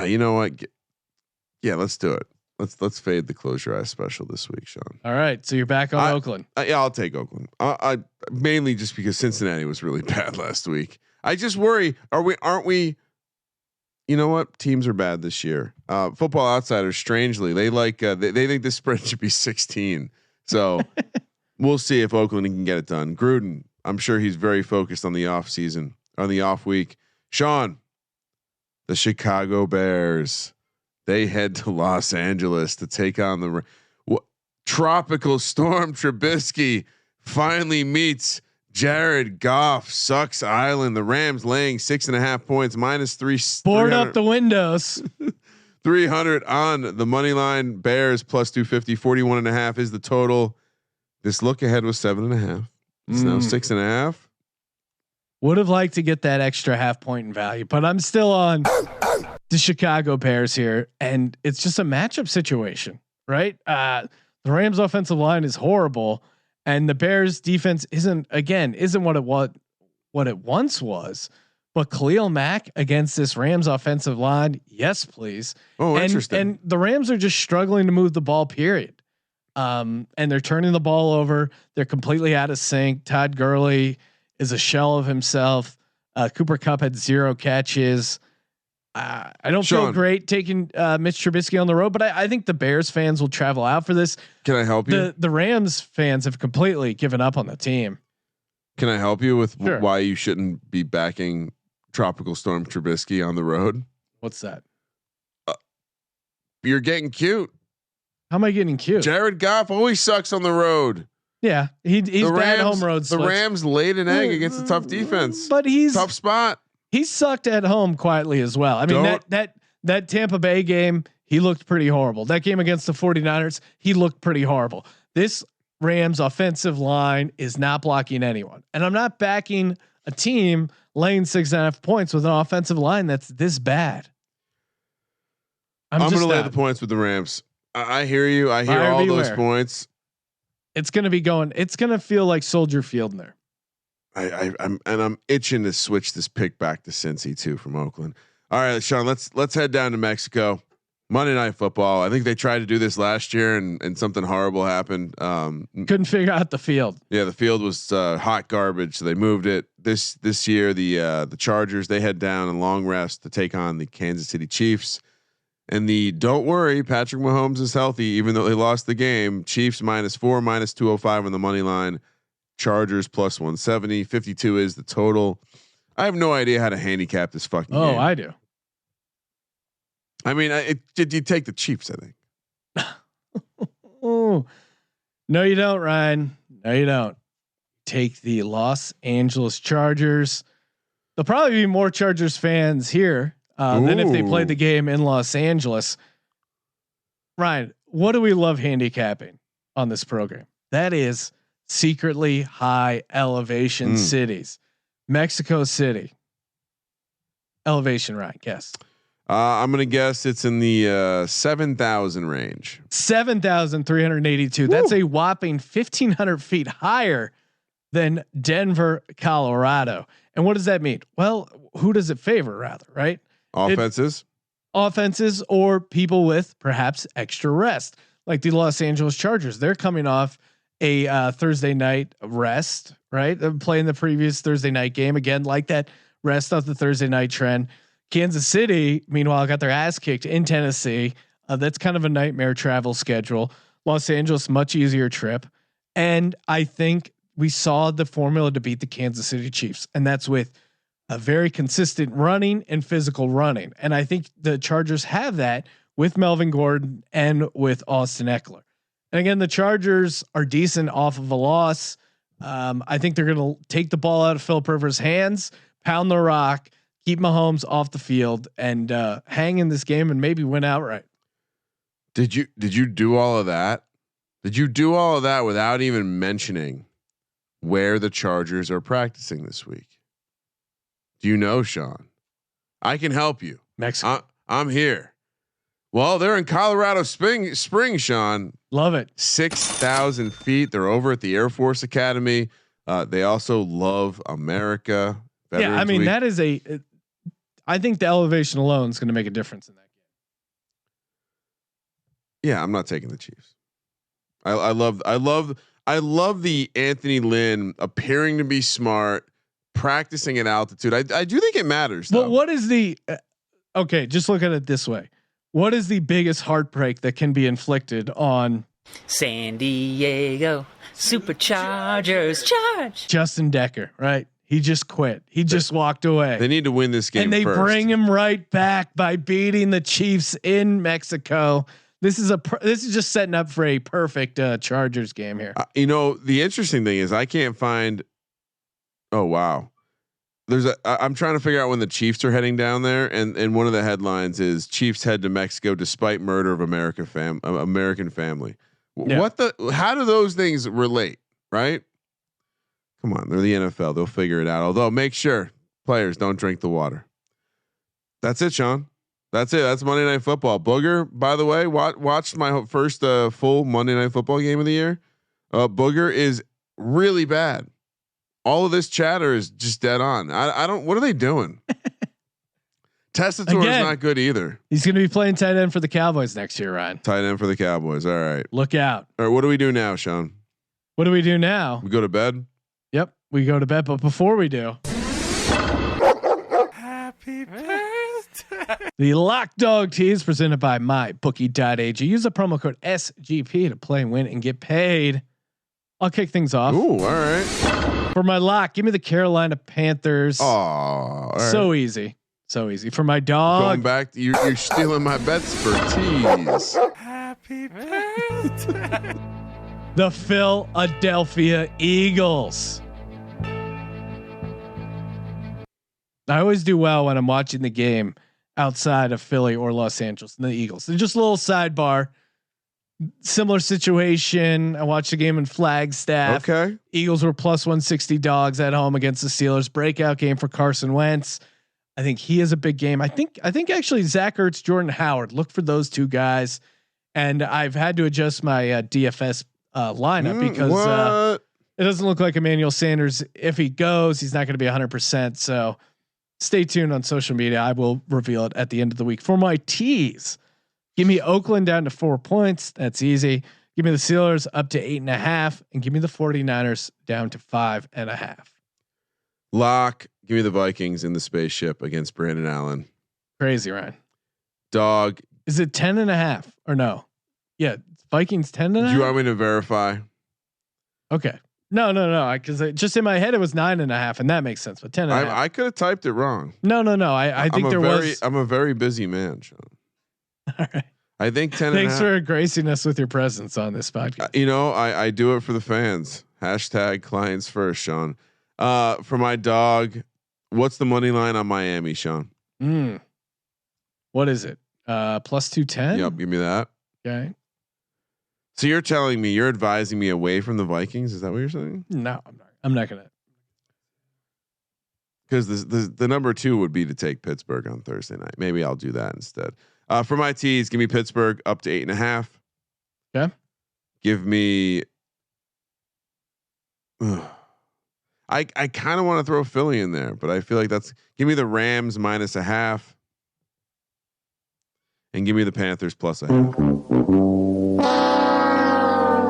You know what? Yeah, let's do it. Let's fade the close your eyes special this week, Sean. All right, so you're back on Oakland. Yeah, I'll take Oakland. I mainly just because Cincinnati was really bad last week. I just worry. Aren't we? You know what? Teams are bad this year. Football Outsiders, strangely, they like they think this spread should be 16. So we'll see if Oakland can get it done. Gruden, I'm sure he's very focused on the off season, on the off week. Sean, the Chicago Bears, they head to Los Angeles to take on the tropical storm. Trubisky finally meets Jared Goff. Sucks Island. The Rams laying 6.5 points, -3. Board up the windows. 300 on the money line. Bears plus 250. 41.5 is the total. This look ahead was 7.5. It's now 6.5. Would have liked to get that extra half point in value, but I'm still on the Chicago Bears here, and it's just a matchup situation, right? The Rams offensive line is horrible. And the Bears defense isn't what it once was, but Khalil Mack against this Rams offensive line. Yes, please. Oh, interesting. And the Rams are just struggling to move the ball, period. And they're turning the ball over. They're completely out of sync. Todd Gurley is a shell of himself. Cooper Kupp had 0 catches. I don't feel great taking Mitch Trubisky on the road, but I think the Bears fans will travel out for this. Can I help you? The Rams fans have completely given up on the team. Can I help you with why you shouldn't be backing Tropical Storm Trubisky on the road? What's that? You're getting cute. How am I getting cute? Jared Goff always sucks on the road. Yeah, he's bad home road. The Rams laid an egg against a tough defense, but he's tough spot. He sucked at home quietly as well. I mean, that Tampa Bay game, he looked pretty horrible. That game against the 49ers, he looked pretty horrible. This Rams offensive line is not blocking anyone. And I'm not backing a team laying 6.5 points with an offensive line that's this bad. I'm going to lay the points with the Rams. I hear you. I hear all those points. It's going to feel like Soldier Field in there. I'm itching to switch this pick back to Cincy too from Oakland. All right, Sean, let's head down to Mexico. Monday Night Football. I think they tried to do this last year and something horrible happened. Couldn't figure out the field. Yeah, the field was hot garbage, so they moved it. This year, the Chargers, they head down in long rest to take on the Kansas City Chiefs. And don't worry, Patrick Mahomes is healthy, even though they lost the game. Chiefs -4, -205 on the money line. Chargers +170. 52 is the total. I have no idea how to handicap this fucking game. I do. I mean, did you take the Chiefs? I think. Oh, no, you don't, Ryan. No, you don't. Take the Los Angeles Chargers. There'll probably be more Chargers fans here than if they played the game in Los Angeles. Ryan, what do we love handicapping on this program? That is secretly high elevation cities. Mexico City. Elevation, Ryan, guess. I'm gonna guess it's in the 7,000 range. 7,382. That's a whopping 1,500 feet higher than Denver, Colorado. And what does that mean? Well, who does it favor rather, right? Offenses or people with perhaps extra rest, like the Los Angeles Chargers. They're coming off a Thursday night rest, right? They're playing the previous Thursday night game again, like that rest off the Thursday night trend. Kansas City, meanwhile, got their ass kicked in Tennessee. That's kind of a nightmare travel schedule. Los Angeles, much easier trip. And I think we saw the formula to beat the Kansas City Chiefs, and that's with a very consistent running and physical running. And I think the Chargers have that with Melvin Gordon and with Austin Eckler. And again, the Chargers are decent off of a loss. I think they're going to take the ball out of Philip Rivers' hands, pound the rock, keep Mahomes off the field, and hang in this game and maybe win outright. Did you do all of that? Did you do all of that without even mentioning where the Chargers are practicing this week? Do you know, Sean? I can help you. Mexico. I'm here. Well, they're in Colorado Spring, Sean. Love it. 6,000 feet. They're over at the Air Force Academy. They also love America. Veterans I mean, Week. That is I think the elevation alone is going to make a difference in that game. Yeah, I'm not taking the Chiefs. I love the Anthony Lynn appearing to be smart, practicing at altitude. I do think it matters. Though. But what is the okay? Just look at it this way. What is the biggest heartbreak that can be inflicted on San Diego Superchargers? Charge. Justin Decker, right? He just quit. He just walked away. They need to win this game, and they first. Bring him right back by beating the Chiefs in Mexico. This is just setting up for a perfect Chargers game here. The interesting thing is I can't find. Oh wow, I'm trying to figure out when the Chiefs are heading down there, and one of the headlines is Chiefs head to Mexico despite murder of American family. Yeah. How do those things relate? Right? Come on, they're the NFL. They'll figure it out. Although make sure players don't drink the water. That's it, Sean. That's it. That's Monday Night Football. Booger, by the way, watched my first full Monday Night Football game of the year. Booger is really bad. All of this chatter is just dead on. I don't. What are they doing? Testator is not good either. He's going to be playing tight end for the Cowboys next year, Ryan. Tight end for the Cowboys. All right. Look out. All right. What do we do now, Sean? What do we do now? We go to bed. Yep, we go to bed. But before we do, happy birthday. The Lock Dog Tease presented by MyBookie.ag. Use the promo code SGP to play and win and get paid. I'll kick things off. Ooh, all right. For my lock, give me the Carolina Panthers. Oh, so easy. So easy. For my dog. Going back, you're stealing my bets for tease. Happy birthday. The Philadelphia Eagles. I always do well when I'm watching the game outside of Philly or Los Angeles and the Eagles. And just a little sidebar. Similar situation. I watched the game in Flagstaff. Okay. Eagles were +160 dogs at home against the Steelers. Breakout game for Carson Wentz. I think he is a big game. I think actually Zach Ertz, Jordan Howard. Look for those two guys. And I've had to adjust my DFS lineup because It doesn't look like Emmanuel Sanders. If he goes, he's not going to be 100%. So stay tuned on social media. I will reveal it at the end of the week. For my tease, give me Oakland down to 4 points. That's easy. Give me the Steelers up to 8.5, and give me the 49ers down to 5.5. Lock. Give me the Vikings in the spaceship against Brandon Allen. Crazy, Ryan. Dog. Is it 10.5 or no? Yeah, Vikings 10.5. Do you want me to verify? Okay. No. Because just in my head it was 9.5, and that makes sense. But 10.5. I could have typed it wrong. No. I think there was. I'm a very busy man, Sean. All right. I think 10. Thanks for gracing us with your presence on this podcast. You know, I do it for the fans. # clients first, Sean. For my dog, what's the money line on Miami, Sean? What is it? Plus 210. Yep, give me that. Okay. So you're telling me, you're advising me away from the Vikings? Is that what you're saying? No, I'm not gonna. Because the number 2 would be to take Pittsburgh on Thursday night. Maybe I'll do that instead. For my tease, give me Pittsburgh up to 8.5. Okay. Give me. I kind of want to throw Philly in there, but I feel like give me the Rams -0.5, and give me the Panthers +0.5.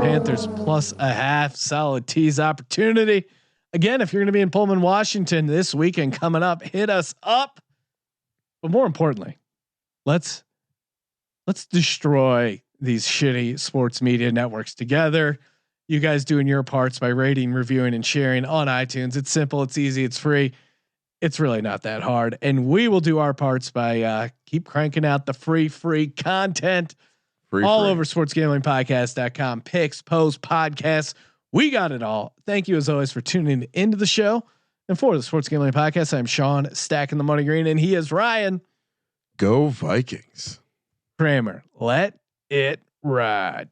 Panthers +0.5. Solid tease opportunity. Again, if you're going to be in Pullman, Washington this weekend coming up, hit us up. But more importantly, let's destroy these shitty sports media networks together. You guys doing your parts by rating, reviewing, and sharing on iTunes. It's simple, it's easy, it's free. It's really not that hard. And we will do our parts by keep cranking out the free content all over sportsgamblingpodcast.com. Picks, posts, podcasts. We got it all. Thank you as always for tuning into the show. And for the Sports Gambling Podcast, I'm Sean, stacking the money green, and he is Ryan. Go Vikings. Kramer, let it ride.